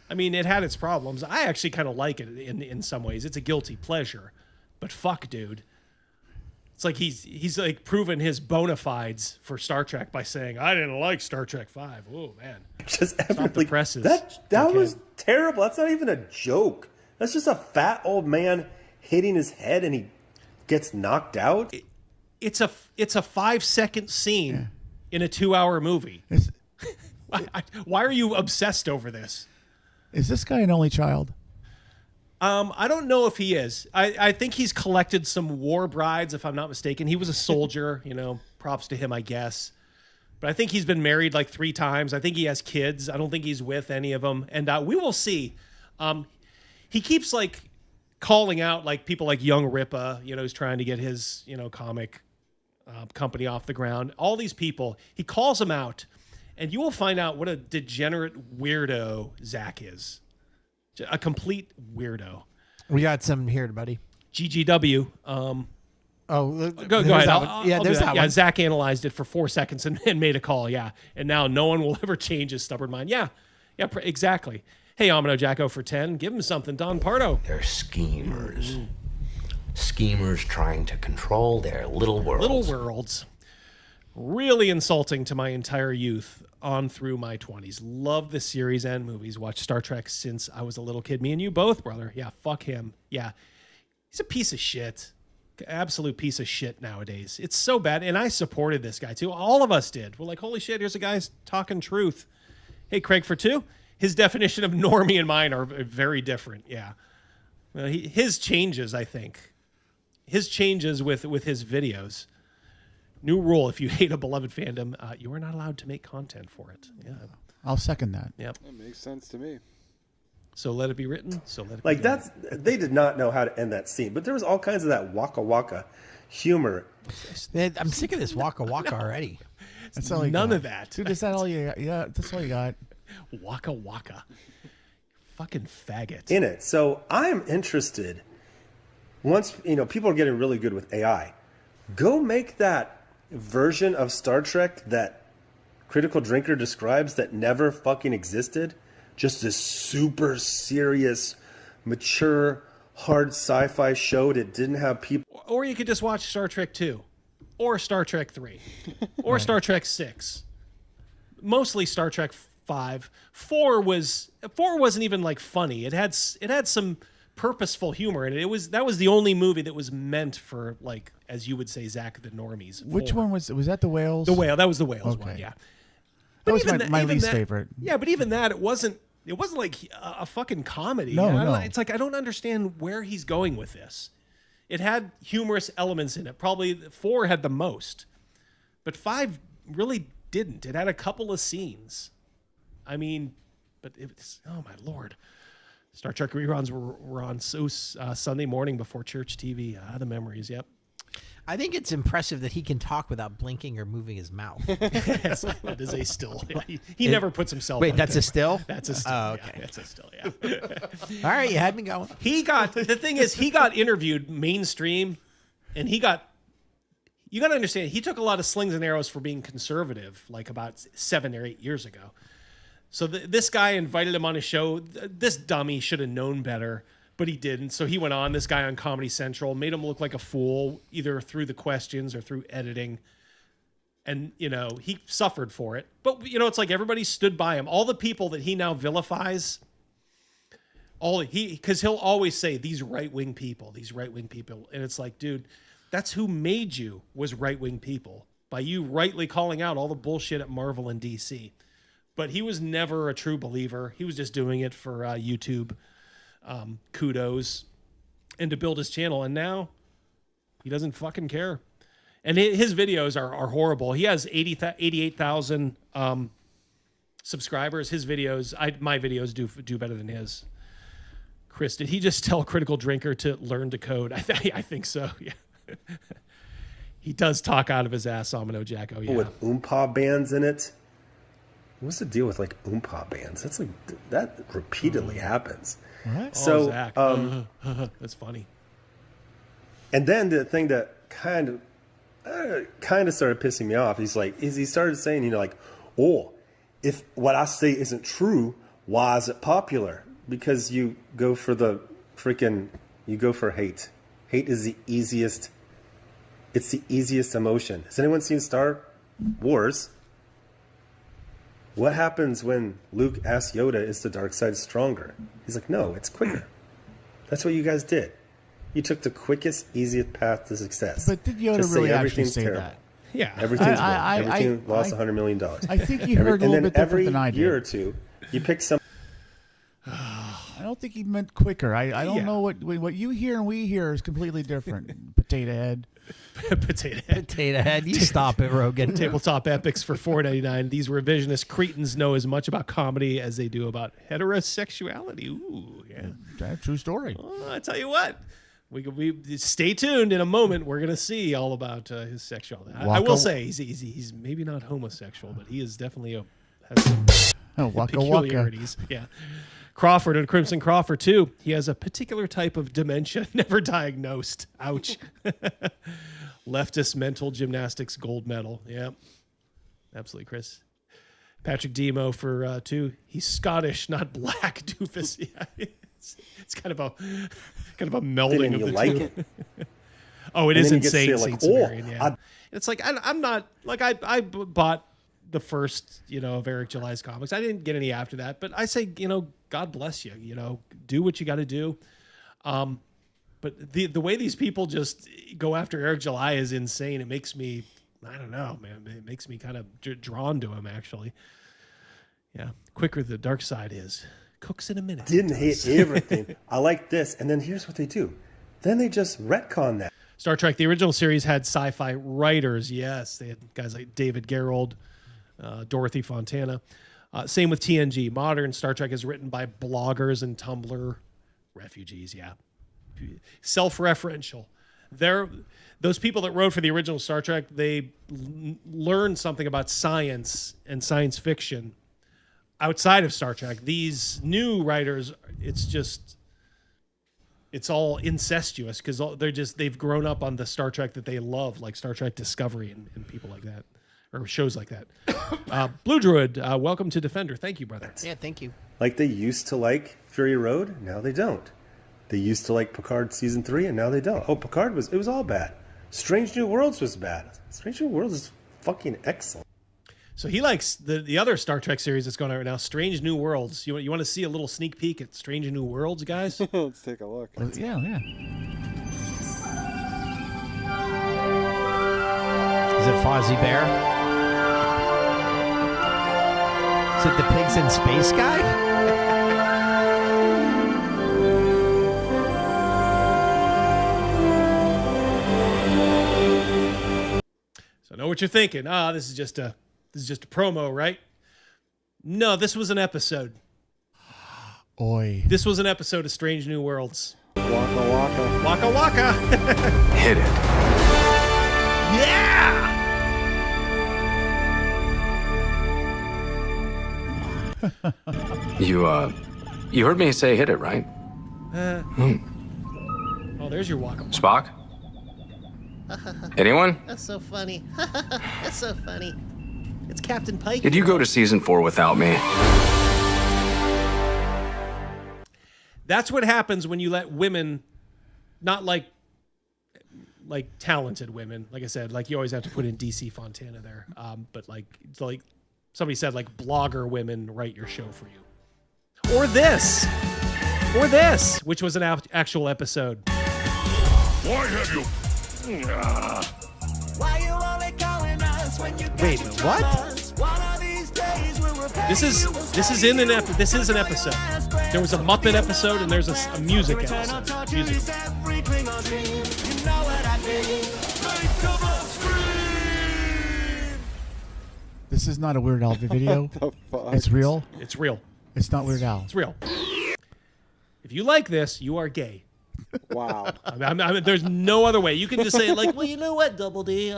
I mean, it had its problems. I actually kind of like it in some ways. It's a guilty pleasure. But fuck, dude. It's like he's like proven his bona fides for Star Trek by saying, I didn't like Star Trek V. Oh, man. Just Stop the presses. That was terrible. That's not even a joke. That's just a fat old man hitting his head and he gets knocked out. It's a 5-second scene in a 2-hour movie. Why are you obsessed over this? Is this guy an only child? I don't know if he is. I think he's collected some war brides, if I'm not mistaken. He was a soldier, you know, props to him, I guess. But I think he's been married like 3 times. I think he has kids. I don't think he's with any of them. And we will see. He keeps like calling out like people like Young Ripa, you know, who's trying to get his, you know, comic company off the ground. All these people, he calls them out. And you will find out what a degenerate weirdo Zach is. A complete weirdo. We got some here, buddy. GGW. Go ahead. There's that one. Zach analyzed it for 4 seconds and made a call. Yeah. And now no one will ever change his stubborn mind. Yeah, exactly. Hey, Amino Jacko for 10. Give him something, Don Pardo. They're schemers. Schemers trying to control their little worlds. Little worlds. Really insulting to my entire youth on through my 20s. Love the series and movies. Watched Star Trek since I was a little kid. Me and you both, brother. Yeah, fuck him. Yeah. He's a piece of shit. Absolute piece of shit nowadays. It's so bad. And I supported this guy too. All of us did. We're like, holy shit, here's a guy talking truth. Hey, Craig for 2. His definition of normie and mine are very different. Yeah. Well, his changes, I think. His changes with his videos. New rule: if you hate a beloved fandom, you are not allowed to make content for it. Yeah, I'll second that. Yep, that makes sense to me. So let it be written. So let it like be that's done. They did not know how to end that scene, but there was all kinds of that waka waka humor. I'm sick of this waka waka already. That's all you None got. of that. Dude, is that all you got? Yeah, that's all you got. Waka waka, fucking faggot. In it. So I'm interested. Once people are getting really good with AI, go make that version of Star Trek that Critical Drinker describes that never fucking existed. Just this super serious, mature, hard sci-fi show that didn't have people. Or you could just watch Star Trek 2 or Star Trek 3 or Star Trek 6. Mostly Star Trek 5. 4 wasn't even like funny. It had some purposeful humor in it. That was the only movie that was meant for, like, as you would say, Zach, the normies. Which one was that? The Whales? The Whale. That was the Whales one. Yeah. That was my least favorite. Yeah, but even that, it wasn't like a fucking comedy. No. It's like I don't understand where he's going with this. It had humorous elements in it. Probably 4 had the most, but 5 really didn't. It had a couple of scenes. I mean, but it was, oh my Lord. Star Trek reruns were on Sunday morning before church TV. The memories, yep. I think it's impressive that he can talk without blinking or moving his mouth. Yes, that is a still. He never puts himself. Wait, on that's there. a still? That's a still. Oh, okay. Yeah, that's a still. Yeah. All right, you had me going. The thing is, he got interviewed mainstream, and you got to understand, he took a lot of slings and arrows for being conservative, like about 7 or 8 years ago. So this guy invited him on his show. This dummy should have known better, but he didn't. So he went on, this guy on Comedy Central, made him look like a fool, either through the questions or through editing. And, he suffered for it. But, it's like everybody stood by him. All the people that he now vilifies, because he'll always say, these right-wing people. And it's like, dude, that's who made you, was right-wing people, by you rightly calling out all the bullshit at Marvel and DC. But he was never a true believer. He was just doing it for YouTube kudos and to build his channel. And now he doesn't fucking care. And his videos are horrible. He has 88,000 subscribers. His videos, my videos do better than his. Chris, did he just tell Critical Drinker to learn to code? I think so. Yeah. He does talk out of his ass, Amino Jacko. Yeah. With Oompa bands in it. what's the deal with like oompa bands? That's like that repeatedly happens. What? So Zach. That's funny. And then the thing that kind of started pissing me off. He started saying, like, oh, if what I say isn't true, why is it popular? Because you go for hate. Hate is the easiest. It's the easiest emotion. Has anyone seen Star Wars? What happens when Luke asks Yoda, is the dark side stronger? He's like, no, it's quicker. That's what you guys did. You took the quickest, easiest path to success. But did Yoda really actually say that? Yeah. Everything's wrong. Everything lost $100 million. I think he heard a little bit different than I did. And then every year or two, you pick some... I don't think he meant quicker. I don't know what you hear and we hear is completely different. Potato head. Potato head. You stop it, Rogan. Tabletop epics for $4.99. These revisionist cretins know as much about comedy as they do about heterosexuality. Ooh, yeah. That's a true story. Oh, I tell you what. We stay tuned. In a moment, we're gonna see all about his sexuality. I will say he's maybe not homosexual, but he is definitely has some peculiarities. Waka. Yeah. Crawford and Crimson Crawford too. He has a particular type of dementia never diagnosed. Ouch. Leftist mental gymnastics gold medal. Yeah, absolutely, Chris. Patrick Demo for 2. He's Scottish, not black. Doofus. Yeah. It's kind of a melding of the like two. It. Oh, it is insane. Like, yeah. It's like I'm not like I bought the first of Eric July's comics. I didn't get any after that, but I say God bless you. Do what you got to do. But the way these people just go after Eric July is insane. It makes me I don't know, man. It makes me kind of drawn to him actually. Yeah, quicker the dark side is. Cooks in a minute. Didn't hate everything. I like this. And then here's what they do. Then they just retcon that. Star Trek, the original series, had sci-fi writers. Yes, they had guys like David Gerrold, Dorothy Fontana. Same with TNG. Modern Star Trek is written by bloggers and Tumblr refugees. Yeah. Self-referential. Those people that wrote for the original Star Trek, they learned something about science and science fiction outside of Star Trek. These new writers, it's all incestuous because they've grown up on the Star Trek that they love, like Star Trek Discovery and people like that, or shows like that. Blue Druid, welcome to Defender. Thank you, brother. Yeah, thank you. Like they used to like Fury Road, now they don't. They used to like Picard season 3, and now they don't. Oh, Picard was all bad. Strange New Worlds was bad. Strange New Worlds is fucking excellent. So he likes the other Star Trek series that's going on right now, Strange New Worlds. You want to see a little sneak peek at Strange New Worlds, guys? Let's take a look. Yeah. Is it Fozzie Bear? Is it the Pigs in Space guy? So I know what you're thinking. This is just a promo, right? No, this was an episode. Oi. This was an episode of Strange New Worlds. Waka waka. Waka waka. Hit it. Yeah! You heard me say hit it, right? Oh, there's your waka. Spock? Anyone? That's so funny. That's so funny. It's Captain Pike. Did you go to season 4 without me? That's what happens when you let women, not like talented women, like I said, like you always have to put in DC Fontana there, but like somebody said, like blogger women write your show for you, or this, which was an actual episode. Why have you? Why you only calling us when you Wait, what? This is an episode. There was a Muppet episode and there's a music episode. This is not a Weird Al video. What the fuck? It's real. It's real. It's not Weird Al. It's real. If you like this, you are gay. Wow. I mean, there's no other way. You can just say like, Well, you know what, Double D?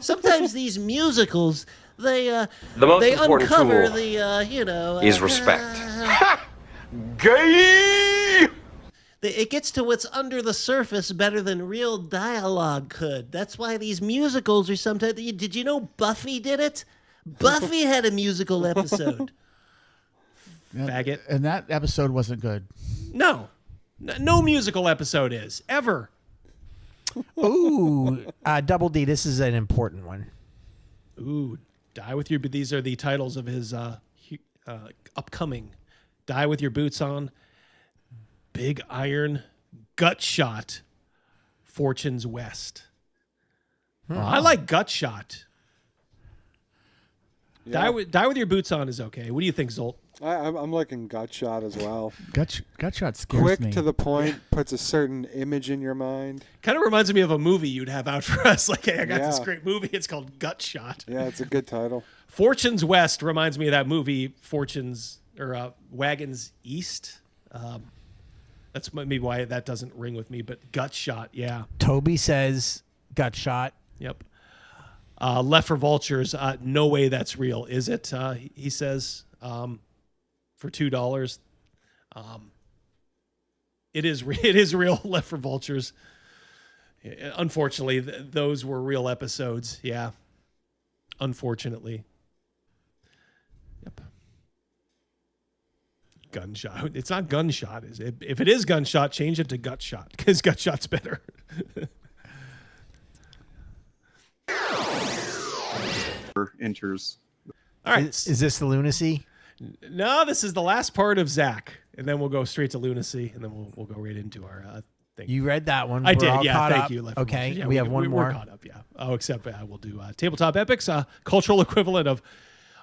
Sometimes these musicals, they most they important uncover tool the is respect. Gay. It gets to what's under the surface better than real dialogue could. That's why these musicals are sometimes. Did you know Buffy did it? Buffy had a musical episode. Faggot. And that episode wasn't good. No. No musical episode is ever. Ooh, Double D. This is an important one. Ooh, Die With Your. But these are the titles of his upcoming. Die With Your Boots On. Big Iron, Gut Shot, Fortune's West. I like Gut Shot. Yeah. Die with Your Boots On is okay. What do you think, Zolt? I'm liking Gut Shot as well. Gut Shot scares Quick me. to the point, puts a certain image in your mind. Kind of reminds me of a movie you'd have out for us. Like, hey, I got this great movie. It's called Gut Shot. Yeah, it's a good title. Fortune's West reminds me of that movie, Wagons East. That's maybe why that doesn't ring with me, but Gut Shot, yeah. Toby says Gut Shot. Yep. Left for Vultures, no way that's real, is it? He says for $2. It is real, Left for Vultures. Unfortunately, those were real episodes, yeah. Unfortunately. Yep. Gunshot. It's not Gunshot, is it? If it is Gunshot, change it to Gut Shot, because Gut Shot's better. Enters. All right. Is this the lunacy? No, this is the last part of Zach, and then we'll go straight to lunacy, and then we'll go right into our thing. You read that one. I We're did. all Yeah, caught thank up. you. Left Okay, yeah, we have one more. We're caught up. Yeah. Oh, except we'll do tabletop epics, cultural equivalent of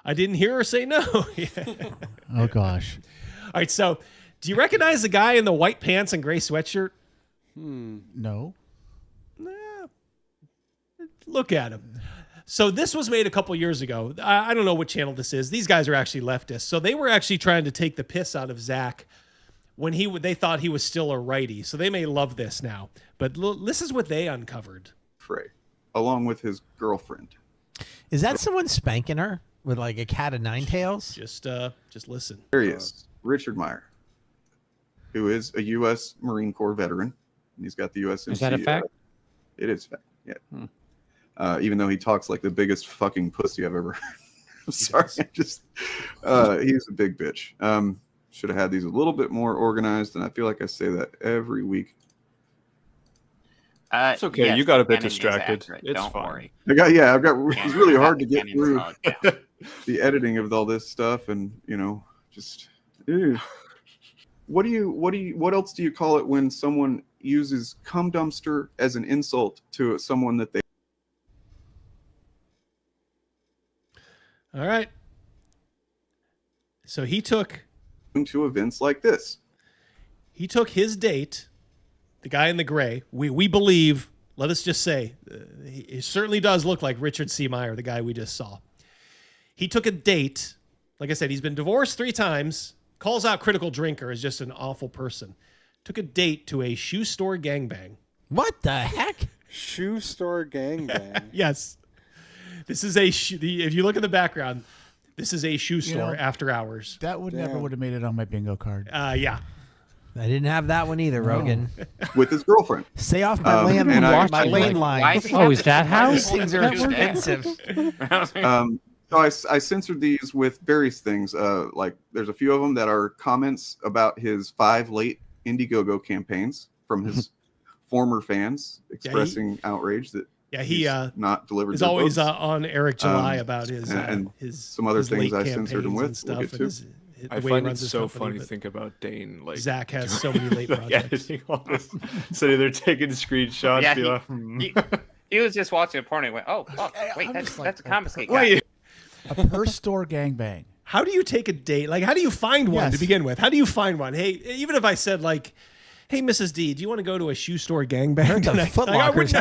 I didn't hear her say no. Yeah. Oh gosh. All right. So, do you recognize the guy in the white pants and gray sweatshirt? No. Look at him. So this was made a couple years ago. I don't know what channel this is. These guys are actually leftists. So they were actually trying to take the piss out of Zach when they thought he was still a righty. So they may love this now. But this is what they uncovered. Frey, along with his girlfriend. Is that someone spanking her with like a cat of nine tails? Just listen. There he is, Richard Meyer, who is a U.S. Marine Corps veteran. And he's got the USMC. Is that a fact? It is fact, yeah. Even though he talks like the biggest fucking pussy I've ever heard. I'm sorry. He's a big bitch. Should have had these a little bit more organized, and I feel like I say that every week. It's okay. Yes, you got a bit editing is distracted. accurate, It's don't fine. worry. It's really hard to get Canyon through slowed down. the editing of all this stuff, and just ew. What else do you call it when someone uses cum dumpster as an insult to someone that they? All right. So he took to events like this. He took his date, the guy in the gray. We believe. Let us just say, he certainly does look like Richard C. Meyer, the guy we just saw. He took a date. Like I said, he's been divorced 3 times. Calls out critical drinker as just an awful person. Took a date to a shoe store gangbang. What the heck? Shoe store gangbang. Yes. This is if you look at the background, this is a shoe store after hours. That never would have made it on my bingo card. Yeah. I didn't have that one either, Rogan. With his girlfriend. Stay off my my lane line. Oh, is that how? These things are expensive. So I censored these with various things. Like there's a few of them that are comments about his 5 late Indiegogo campaigns from his former fans expressing outrage that he not delivered. Is always on Eric July about his some other his things late I censored him with. stuff We'll get to. I find it so funny to think about Dane. Like Zach has so many late projects. editing all this, sitting there taking screenshots. Yeah, he was just watching a porn and went, "Oh, fuck, wait, that's a confiscate guy." Wait. A per store gangbang. How do you take a date? Like, how do you find one to begin with? How do you find one? Hey, even if I said like, "Hey, Mrs. D, do you want to go to a shoe store gangbang tonight?" Foot Locker's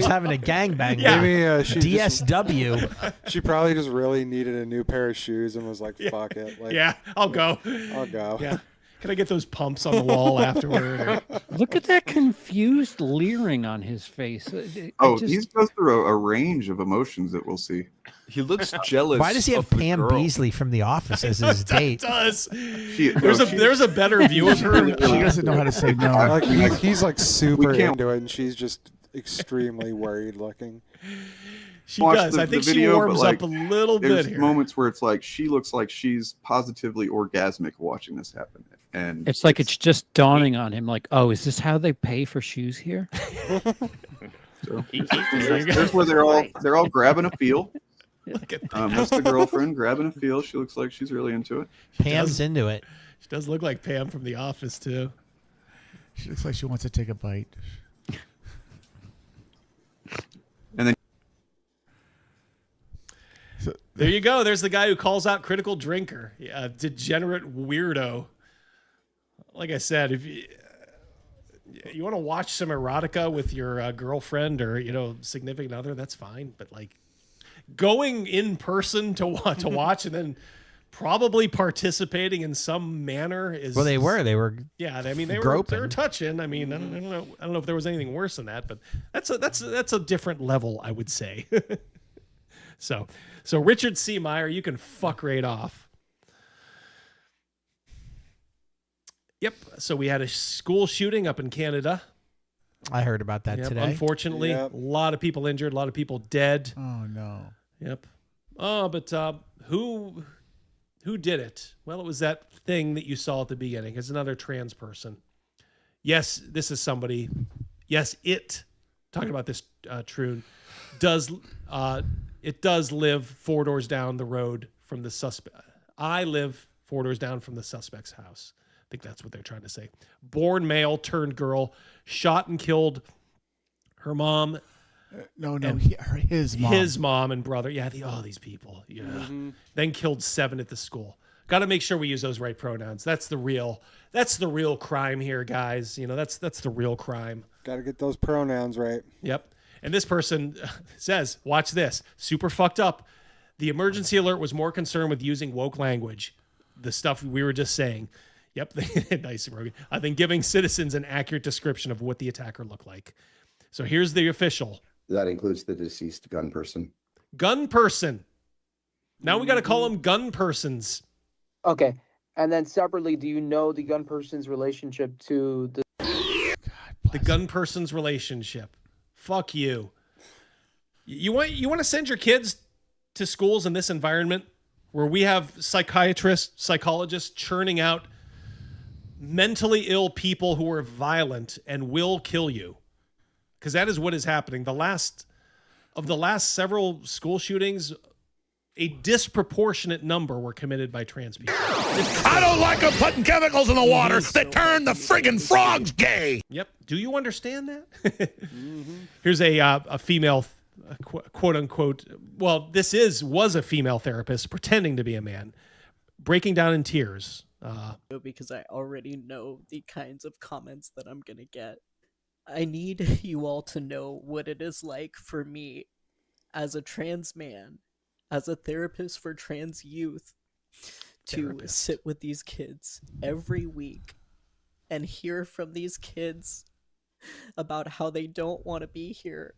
having a gangbang. Yeah. Maybe DSW. She probably just really needed a new pair of shoes and was like, "Fuck it." Like, yeah, I'll go. I'll go. Yeah. Can I get those pumps on the wall afterward? Look at that confused leering on his face. He goes through a range of emotions that we'll see. He looks jealous. Why does he have Pam Beasley from The Office as his date? Does. There's a better view of her. She doesn't know how to say no. Like, he's like super into it, and she's just extremely worried looking. She does. I think she warms up a little bit There's here. moments where it's like she looks like she's positively orgasmic watching this happen. And It's like it's just dawning on him, like, oh, is this how they pay for shoes here? So, there's where they're all grabbing a feel. That's the girlfriend grabbing a feel. She looks like she's really into it. Pam's into it. She does look like Pam from The Office too. She looks like she wants to take a bite. And then there you go. There's the guy who calls out critical drinker, degenerate weirdo. Like I said, if you want to watch some erotica with your girlfriend or significant other, that's fine. But like going in person to watch and then probably participating in some manner is Well, they were. Yeah, I mean they groping. were touching. I mean, I don't know if there was anything worse than that, but that's a different level, I would say. So Richard C. Meyer, you can fuck right off. Yep. So we had a school shooting up in Canada. I heard about that today. Unfortunately, a lot of people injured, a lot of people dead. Oh no. Yep. Oh, but who did it? Well, it was that thing that you saw at the beginning. It's another trans person. Yes, this is somebody. Yes, talking about this Troon it does live 4 doors down the road from the suspect. I live 4 doors down from the suspect's house. I think that's what they're trying to say. Born male turned girl, shot and killed her mom. His mom. His mom and brother. Yeah, these people. Yeah. Mm-hmm. Then killed 7 at the school. Got to make sure we use those right pronouns. That's the real crime here, guys. That's the real crime. Got to get those pronouns right. Yep. And this person says, watch this, super fucked up. The emergency alert was more concerned with using woke language, the stuff we were just saying. Yep, nice, Rogan. Than giving citizens an accurate description of what the attacker looked like. So here's the official. That includes the deceased gun person. Gun person. Now we got to call them gun persons. Okay. And then separately, do you know the gun person's relationship to the gun person's relationship? Fuck you. You want to send your kids to schools in this environment where we have psychiatrists, psychologists churning out mentally ill people who are violent and will kill you? Because that is what is happening. The last several school shootings, a disproportionate number were committed by trans people. I don't like them putting chemicals in the water that turn the friggin' frogs gay. Yep. Do you understand that? Here's a female, quote unquote. Well, was a female therapist pretending to be a man, breaking down in tears. Because I already know the kinds of comments that I'm gonna get. I need you all to know what it is like for me as a trans man, as a therapist for trans youth, to sit with these kids every week and hear from these kids about how they don't want to be here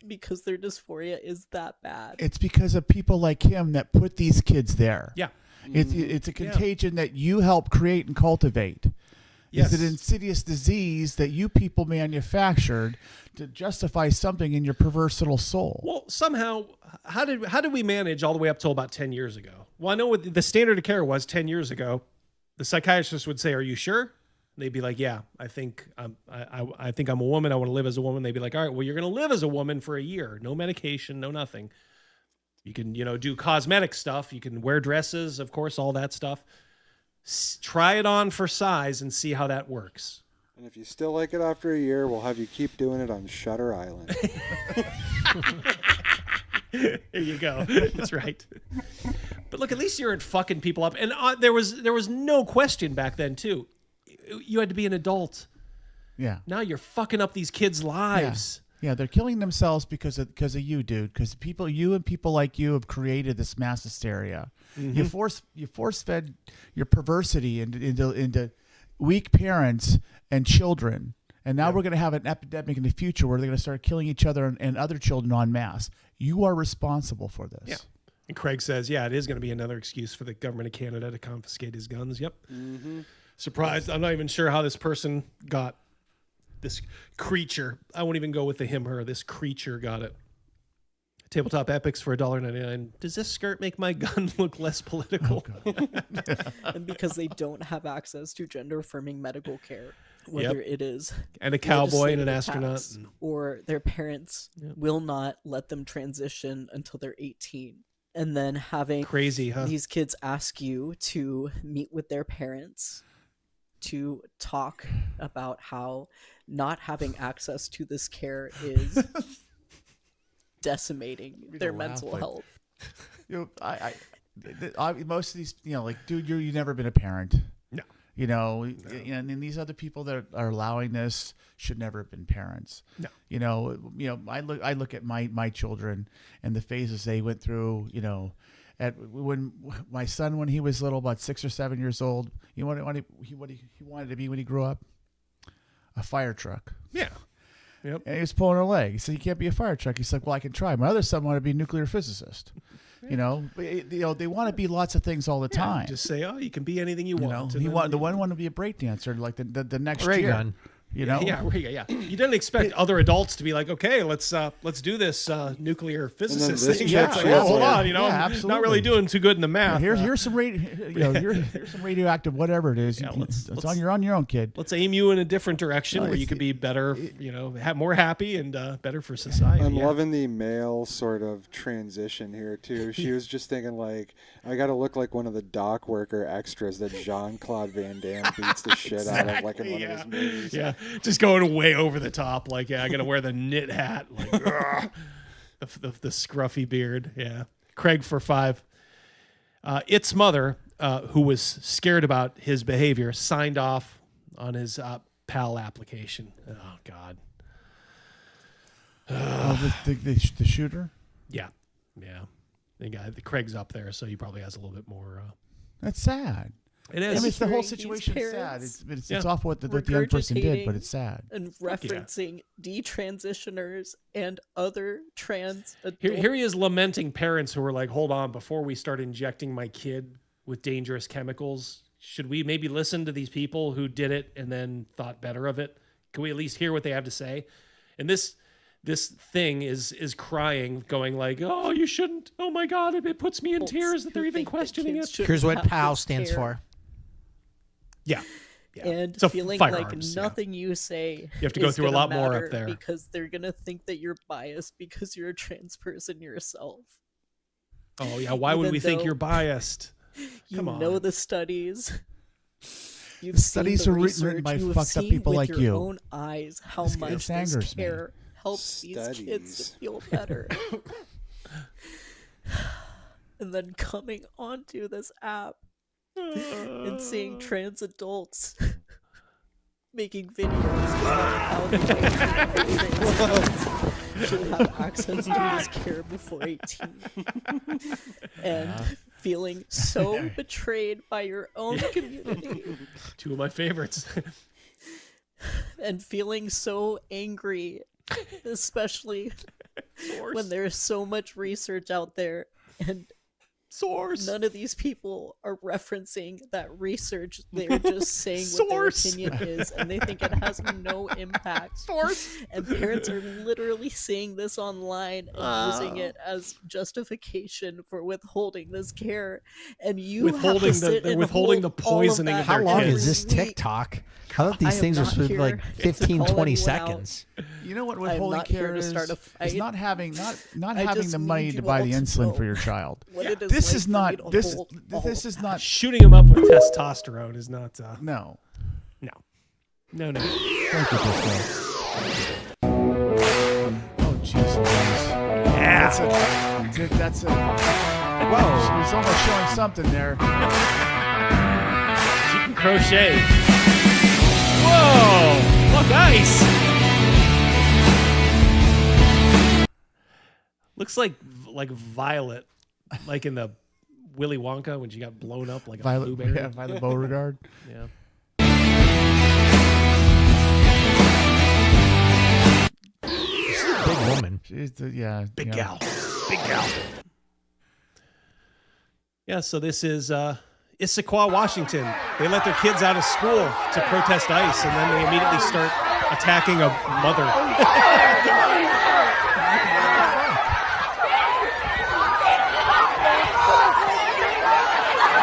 because their dysphoria is that bad. It's because of people like him that put these kids there. Yeah. It's a contagion that you help create and cultivate. Yes. It's an insidious disease that you people manufactured to justify something in your perverse little soul. Well, somehow, how did we manage all the way up till about 10 years ago? Well, I know what the standard of care was 10 years ago. The psychiatrist would say, "Are you sure?" And they'd be like, "Yeah, I think I'm a woman. I want to live as a woman." They'd be like, "All right, well, you're going to live as a woman for a year. No medication, no nothing. You can, do cosmetic stuff. You can wear dresses, of course, all that stuff. Try it on for size and see how that works." And if you still like it after a year, we'll have you keep doing it on Shutter Island. There you go. That's right. But look, at least you're fucking people up. And there was no question back then, too. You had to be an adult. Yeah. Now you're fucking up these kids' lives. Yeah, they're killing themselves because of you, dude. Because you and people like you have created this mass hysteria. You force fed your perversity into weak parents and children, and now we're going to have an epidemic in the future where they're going to start killing each other and other children en masse. You are responsible for this. Yeah. And Craig says, yeah, it is going to be another excuse for the government of Canada to confiscate his guns. Yep. Surprised. I'm not even sure how this person got this creature. I won't even go with the him, her. This creature got it. Tabletop Epics for $1.99. Does this skirt make my gun look less political? And because they don't have access to gender-affirming medical care, whether it is and a cowboy and an astronaut, or their parents will not let them transition until they're 18, and then having crazy, huh? These kids ask you to meet with their parents to talk about how not having access to this care is decimating their mental health. Most of these, like, dude, you've never been a parent. No. And these other people that are allowing this should never have been parents. No. I look at my children and the phases they went through. When my son, when he was little, about 6 or 7 years old, he wanted to be when he grew up? A fire truck. Yeah. Yep. And he was pulling her leg. He said, "You can't be a fire truck." He said, "Well, I can try." My other son wanted to be a nuclear physicist. They want to be lots of things all the time. Just say, "Oh, you can be anything you want." The one wanted to be a breakdancer, like the next ray year. gun. Yeah. You didn't expect other adults to be like, "Okay, let's do this nuclear physicist thing." Hold on, I'm not really doing too good in the math. Here's some here's some radioactive whatever it is. You're on your own, kid. Let's aim you in a different direction where you could be better, more happy and better for society. I'm loving the male sort of transition here too. She was just thinking like, I got to look like one of the dock worker extras that Jean-Claude Van Damme beats the shit out of, like in one of his movies. Yeah. Just going way over the top, like, I gotta wear the knit hat, like the scruffy beard. Yeah. Craig for $5. Its mother, who was scared about his behavior, signed off on his PAL application. Oh God. The shooter. Yeah. The Craig's up there, so he probably has a little bit more. That's sad. It is. It's the whole situation is sad. It's off what the young person did, but it's sad. And referencing detransitioners and other trans adults. Here he is lamenting parents who are like, "Hold on, before we start injecting my kid with dangerous chemicals, should we maybe listen to these people who did it and then thought better of it? Can we at least hear what they have to say?" And this thing is crying, going like, "Oh, you shouldn't. Oh my God, it puts me in tears that they're even questioning it." Here's what PAL stands for. Yeah. And So feeling firearms, like nothing you say You have to go is through a gonna lot more matter up there. because they're gonna think that you're biased because you're a trans person yourself. Oh yeah, why would Even we think though you're biased? You know the studies. You've Studies seen are the written research. by You have fucked up seen people with like your you. own eyes how This much angers this me. care helps these kids to feel better. And then coming onto this app and seeing trans adults making videos about how they should have access to this care before 18. And feeling so betrayed by your own community. Two of my favorites. And feeling so angry, especially when there's so much research out there and none of these people are referencing that research. They're just saying what their opinion is, and they think it has no impact. And parents are literally seeing this online and using it as justification for withholding this care. And you Withholding have to sit and withholding the hold all of poisoning that of How their long kids. is this TikTok? I thought these things are supposed to be like 15, 20 seconds. You know what I'm withholding not here care to is? start a fight. It's not having not I having just the money need to you buy all the to insulin know for your child. what it is This like is for me not to this. hold This is not Shooting him up with testosterone is not. No. No. Thank you, Disco. Oh, jeez. Yeah. That's a. Whoa. She's almost showing something there. She can crochet. Whoa! Look, ice. Looks like Violet, like in the Willy Wonka when she got blown up like a blueberry. Yeah, Violet Beauregard. Yeah. She's a big woman. She's Big yeah. gal. Big gal. Yeah, so this is Issaquah, Washington. They let their kids out of school to protest ICE, and then they immediately start attacking a mother.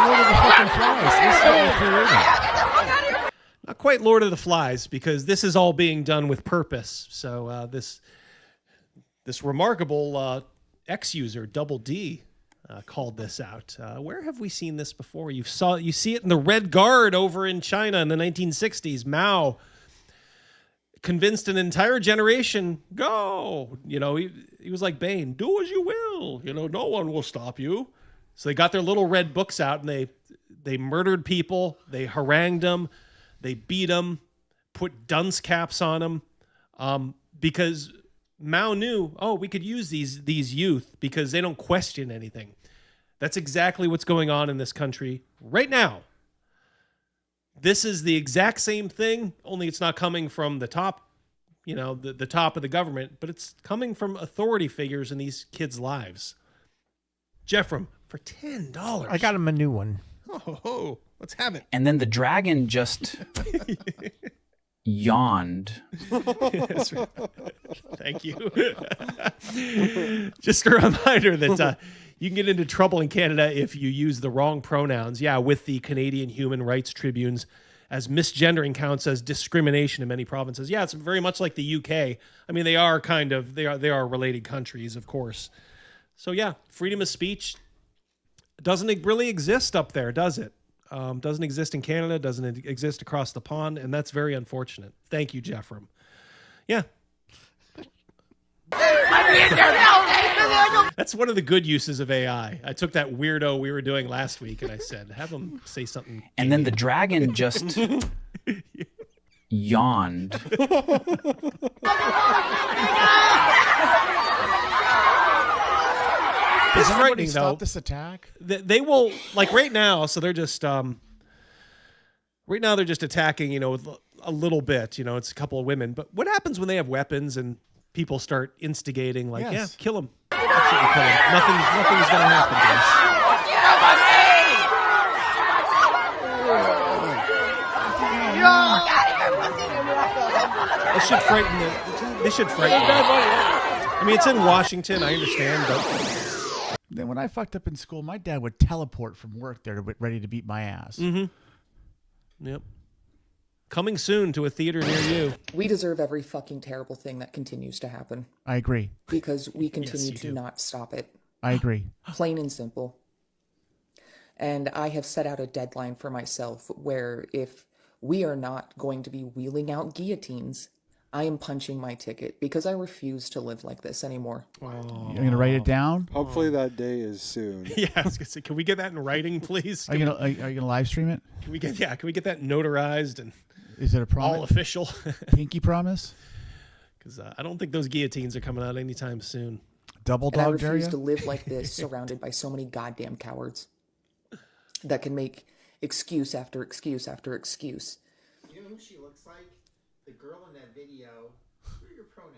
Lord of the fucking Flies. This is what we're creating. Not quite Lord of the Flies, because this is all being done with purpose. So this remarkable X-user, Double D, called this out. Where have we seen this before? You see it in the Red Guard over in China in the 1960s. Mao convinced an entire generation, go. You know, he was like Bane, do as you will. You know, no one will stop you. So they got their little red books out and they murdered people. They harangued them. They beat them, put dunce caps on them, because Mao knew, we could use these youth because they don't question anything. That's exactly what's going on in this country right now. This is the exact same thing, only it's not coming from the top, the top of the government, but it's coming from authority figures in these kids' lives. Jeffrem, for $10. I got him a new one. Oh, let's have it. And then the dragon just yawned. Thank you. Just a reminder that you can get into trouble in Canada if you use the wrong pronouns. Yeah, with the Canadian Human Rights Tribunes, as misgendering counts as discrimination in many provinces. Yeah, it's very much like the UK. I mean, they are related countries, of course. So yeah, freedom of speech doesn't really exist up there, does it? Doesn't exist in Canada, doesn't exist across the pond, and that's very unfortunate. Thank you, Jeffrem. Yeah. That's one of the good uses of AI. I took that weirdo we were doing last week and I said, have him say something. And then the dragon just yawned. It's frightening, though. Stop this attack. They will, like right now. So they're just right now they're just attacking. With a little bit. It's a couple of women. But what happens when they have weapons and people start instigating? Like, yeah, kill them. Absolutely kill them. Nothing's gonna happen to us. They should frighten them. They should frighten them. I mean, it's in Washington. I understand, but. Then when I fucked up in school, my dad would teleport from work there ready to beat my ass. Mm-hmm. Yep. Coming soon to a theater near you. We deserve every fucking terrible thing that continues to happen. I agree. Because we continue to not stop it. I agree. Plain and simple. And I have set out a deadline for myself where if we are not going to be wheeling out guillotines, I am punching my ticket because I refuse to live like this anymore. You're going to write it down? Hopefully that day is soon. Yeah, I was going to say, can we get that in writing, please? Are you going to live stream it? Can we get that notarized and is it a promise? All official? Pinky promise? Because I don't think those guillotines are coming out anytime soon. Double dog and I refuse to live like this, surrounded by so many goddamn cowards that can make excuse after excuse after excuse. You know who she looks like? The girl in that video. What are your pronouns?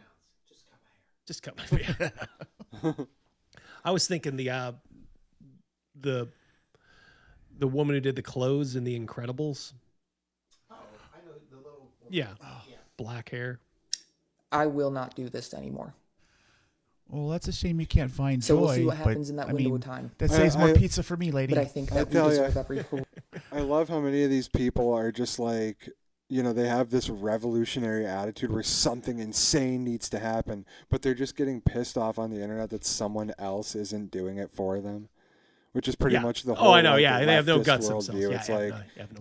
Just cut my hair. Just cut my hair. I was thinking the woman who did the clothes in The Incredibles. Oh, I know the little woman. Yeah. Black hair. I will not do this anymore. Well, that's a shame you can't find so joy. We'll see what happens in that window of time. That saves more pizza for me, lady. But I think that we deserve every. I love how many of these people are just like, they have this revolutionary attitude where something insane needs to happen, but they're just getting pissed off on the internet that someone else isn't doing it for them, which is pretty much the whole. Oh, I know. Yeah, they have no guts themselves. Yeah, it's like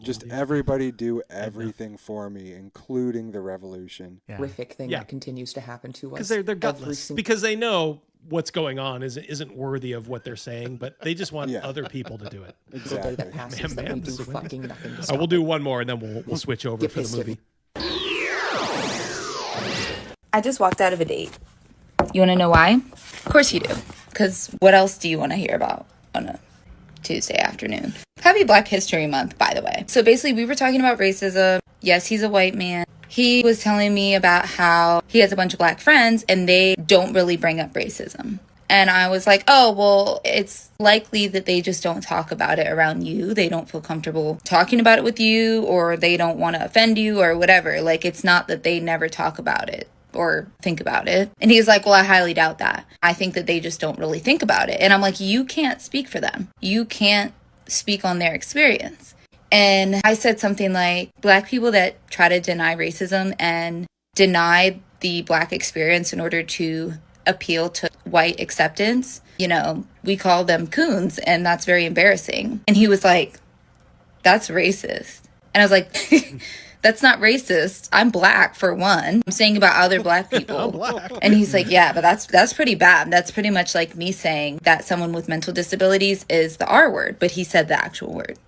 just everybody do everything for me, including the revolution. Horrific thing that continues to happen to us because they're gutless because they know what's going on isn't worthy of what they're saying, but they just want other people to do it. Exactly. That passes that we do fucking nothing to stop we'll do one more and then we'll switch over for the movie. I just walked out of a date. You want to know why? Of course you do. Because what else do you want to hear about on a Tuesday afternoon? Happy Black History Month, by the way. So basically, we were talking about racism. Yes, he's a white man. He was telling me about how he has a bunch of black friends and they don't really bring up racism. And I was like, oh, well, it's likely that they just don't talk about it around you. They don't feel comfortable talking about it with you, or they don't want to offend you or whatever. Like, it's not that they never talk about it or think about it. And he's like, well, I highly doubt that. I think that they just don't really think about it. And I'm like, you can't speak for them. You can't speak on their experience. And I said something like, Black people that try to deny racism and deny the Black experience in order to appeal to white acceptance, you know, we call them coons, and that's very embarrassing. And he was like, that's racist. And I was like, that's not racist. I'm Black, for one. I'm saying about other Black people. I'm Black. And he's like, yeah, but that's pretty bad. That's pretty much like me saying that someone with mental disabilities is the R word, but he said the actual word.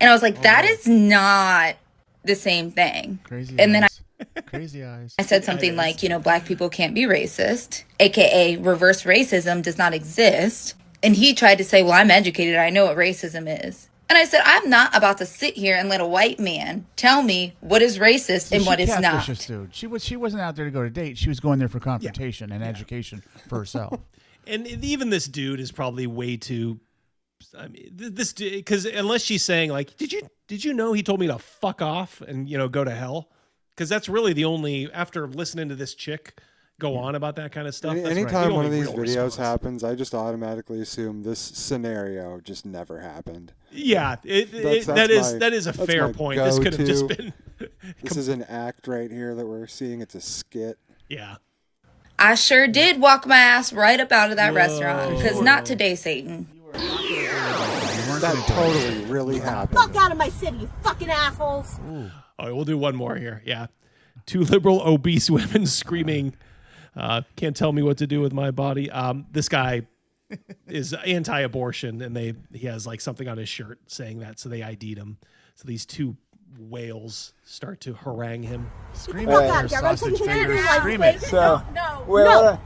And I was like, that is not the same thing. Crazy and then Crazy eyes. I said something like, you know, Black people can't be racist, aka reverse racism does not exist. And he tried to say, well, I'm educated. I know what racism is. And I said, I'm not about to sit here and let a white man tell me what is racist and what is not. Dude. She wasn't out there to go to date. She was going there for confrontation and education for herself. And even this dude is probably way too. I mean, this because unless she's saying like, did you know he told me to fuck off and go to hell? Because that's really the only, after listening to this chick go on about that kind of stuff. Anytime one of these videos happens, I just automatically assume this scenario just never happened. Yeah, that is a fair point. This could have just been. This is an act right here that we're seeing. It's a skit. Yeah. I sure did walk my ass right up out of that restaurant. Because not today, Satan. That totally really happened. Fuck out of my city, you fucking assholes. All right, we'll do one more here. Yeah. 2 liberal obese women screaming, can't tell me what to do with my body. This guy is anti-abortion, and he has like something on his shirt saying that, so they ID'd him. So these 2 whales start to harangue him. Scream at sausage fingers. Scream it. So, no.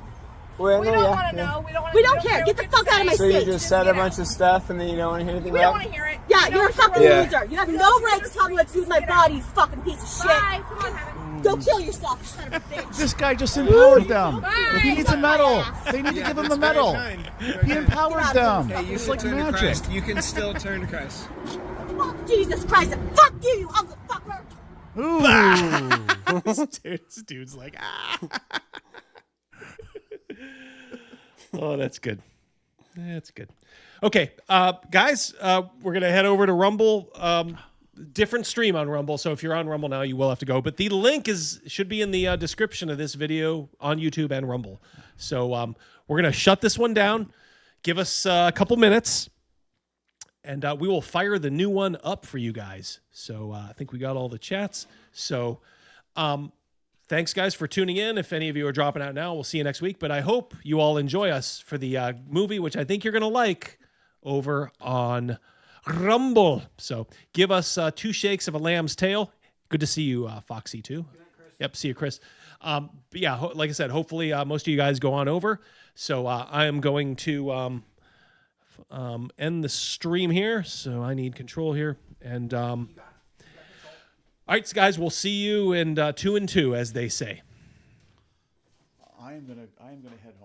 We don't want to know. We don't care. Get the fuck out of my So state. you just said a bunch of stuff and then you don't want to hear anything We back? don't want to hear it. Yeah, you're a fucking loser. You have no right to tell me what to do with my body, you fucking piece of shit. Bye. Come on, go kill yourself, you son of a bitch. This guy just empowered them. Bye. He needs a medal. They need to give him the medal. He empowered them. Hey, you It's can like turn to magic. Christ. You can still turn to Christ. Fuck Jesus Christ and fuck you, you ugly fucker. Ooh. This dude's like, ah. Oh, that's good. That's good. Okay, guys, we're going to head over to Rumble. Different stream on Rumble, so if you're on Rumble now, you will have to go. But the link should be in the description of this video on YouTube and Rumble. So we're going to shut this one down. Give us a couple minutes, and we will fire the new one up for you guys. So I think we got all the chats. So thanks, guys, for tuning in. If any of you are dropping out now, we'll see you next week. But I hope you all enjoy us for the movie, which I think you're going to like, over on Rumble. So give us 2 shakes of a lamb's tail. Good to see you, Foxy, too. Yep, see you, Chris. But yeah, like I said, hopefully most of you guys go on over. So I am going to end the stream here. So I need control here. And all right, guys, we'll see you in 2 and 2, as they say. I am gonna head home.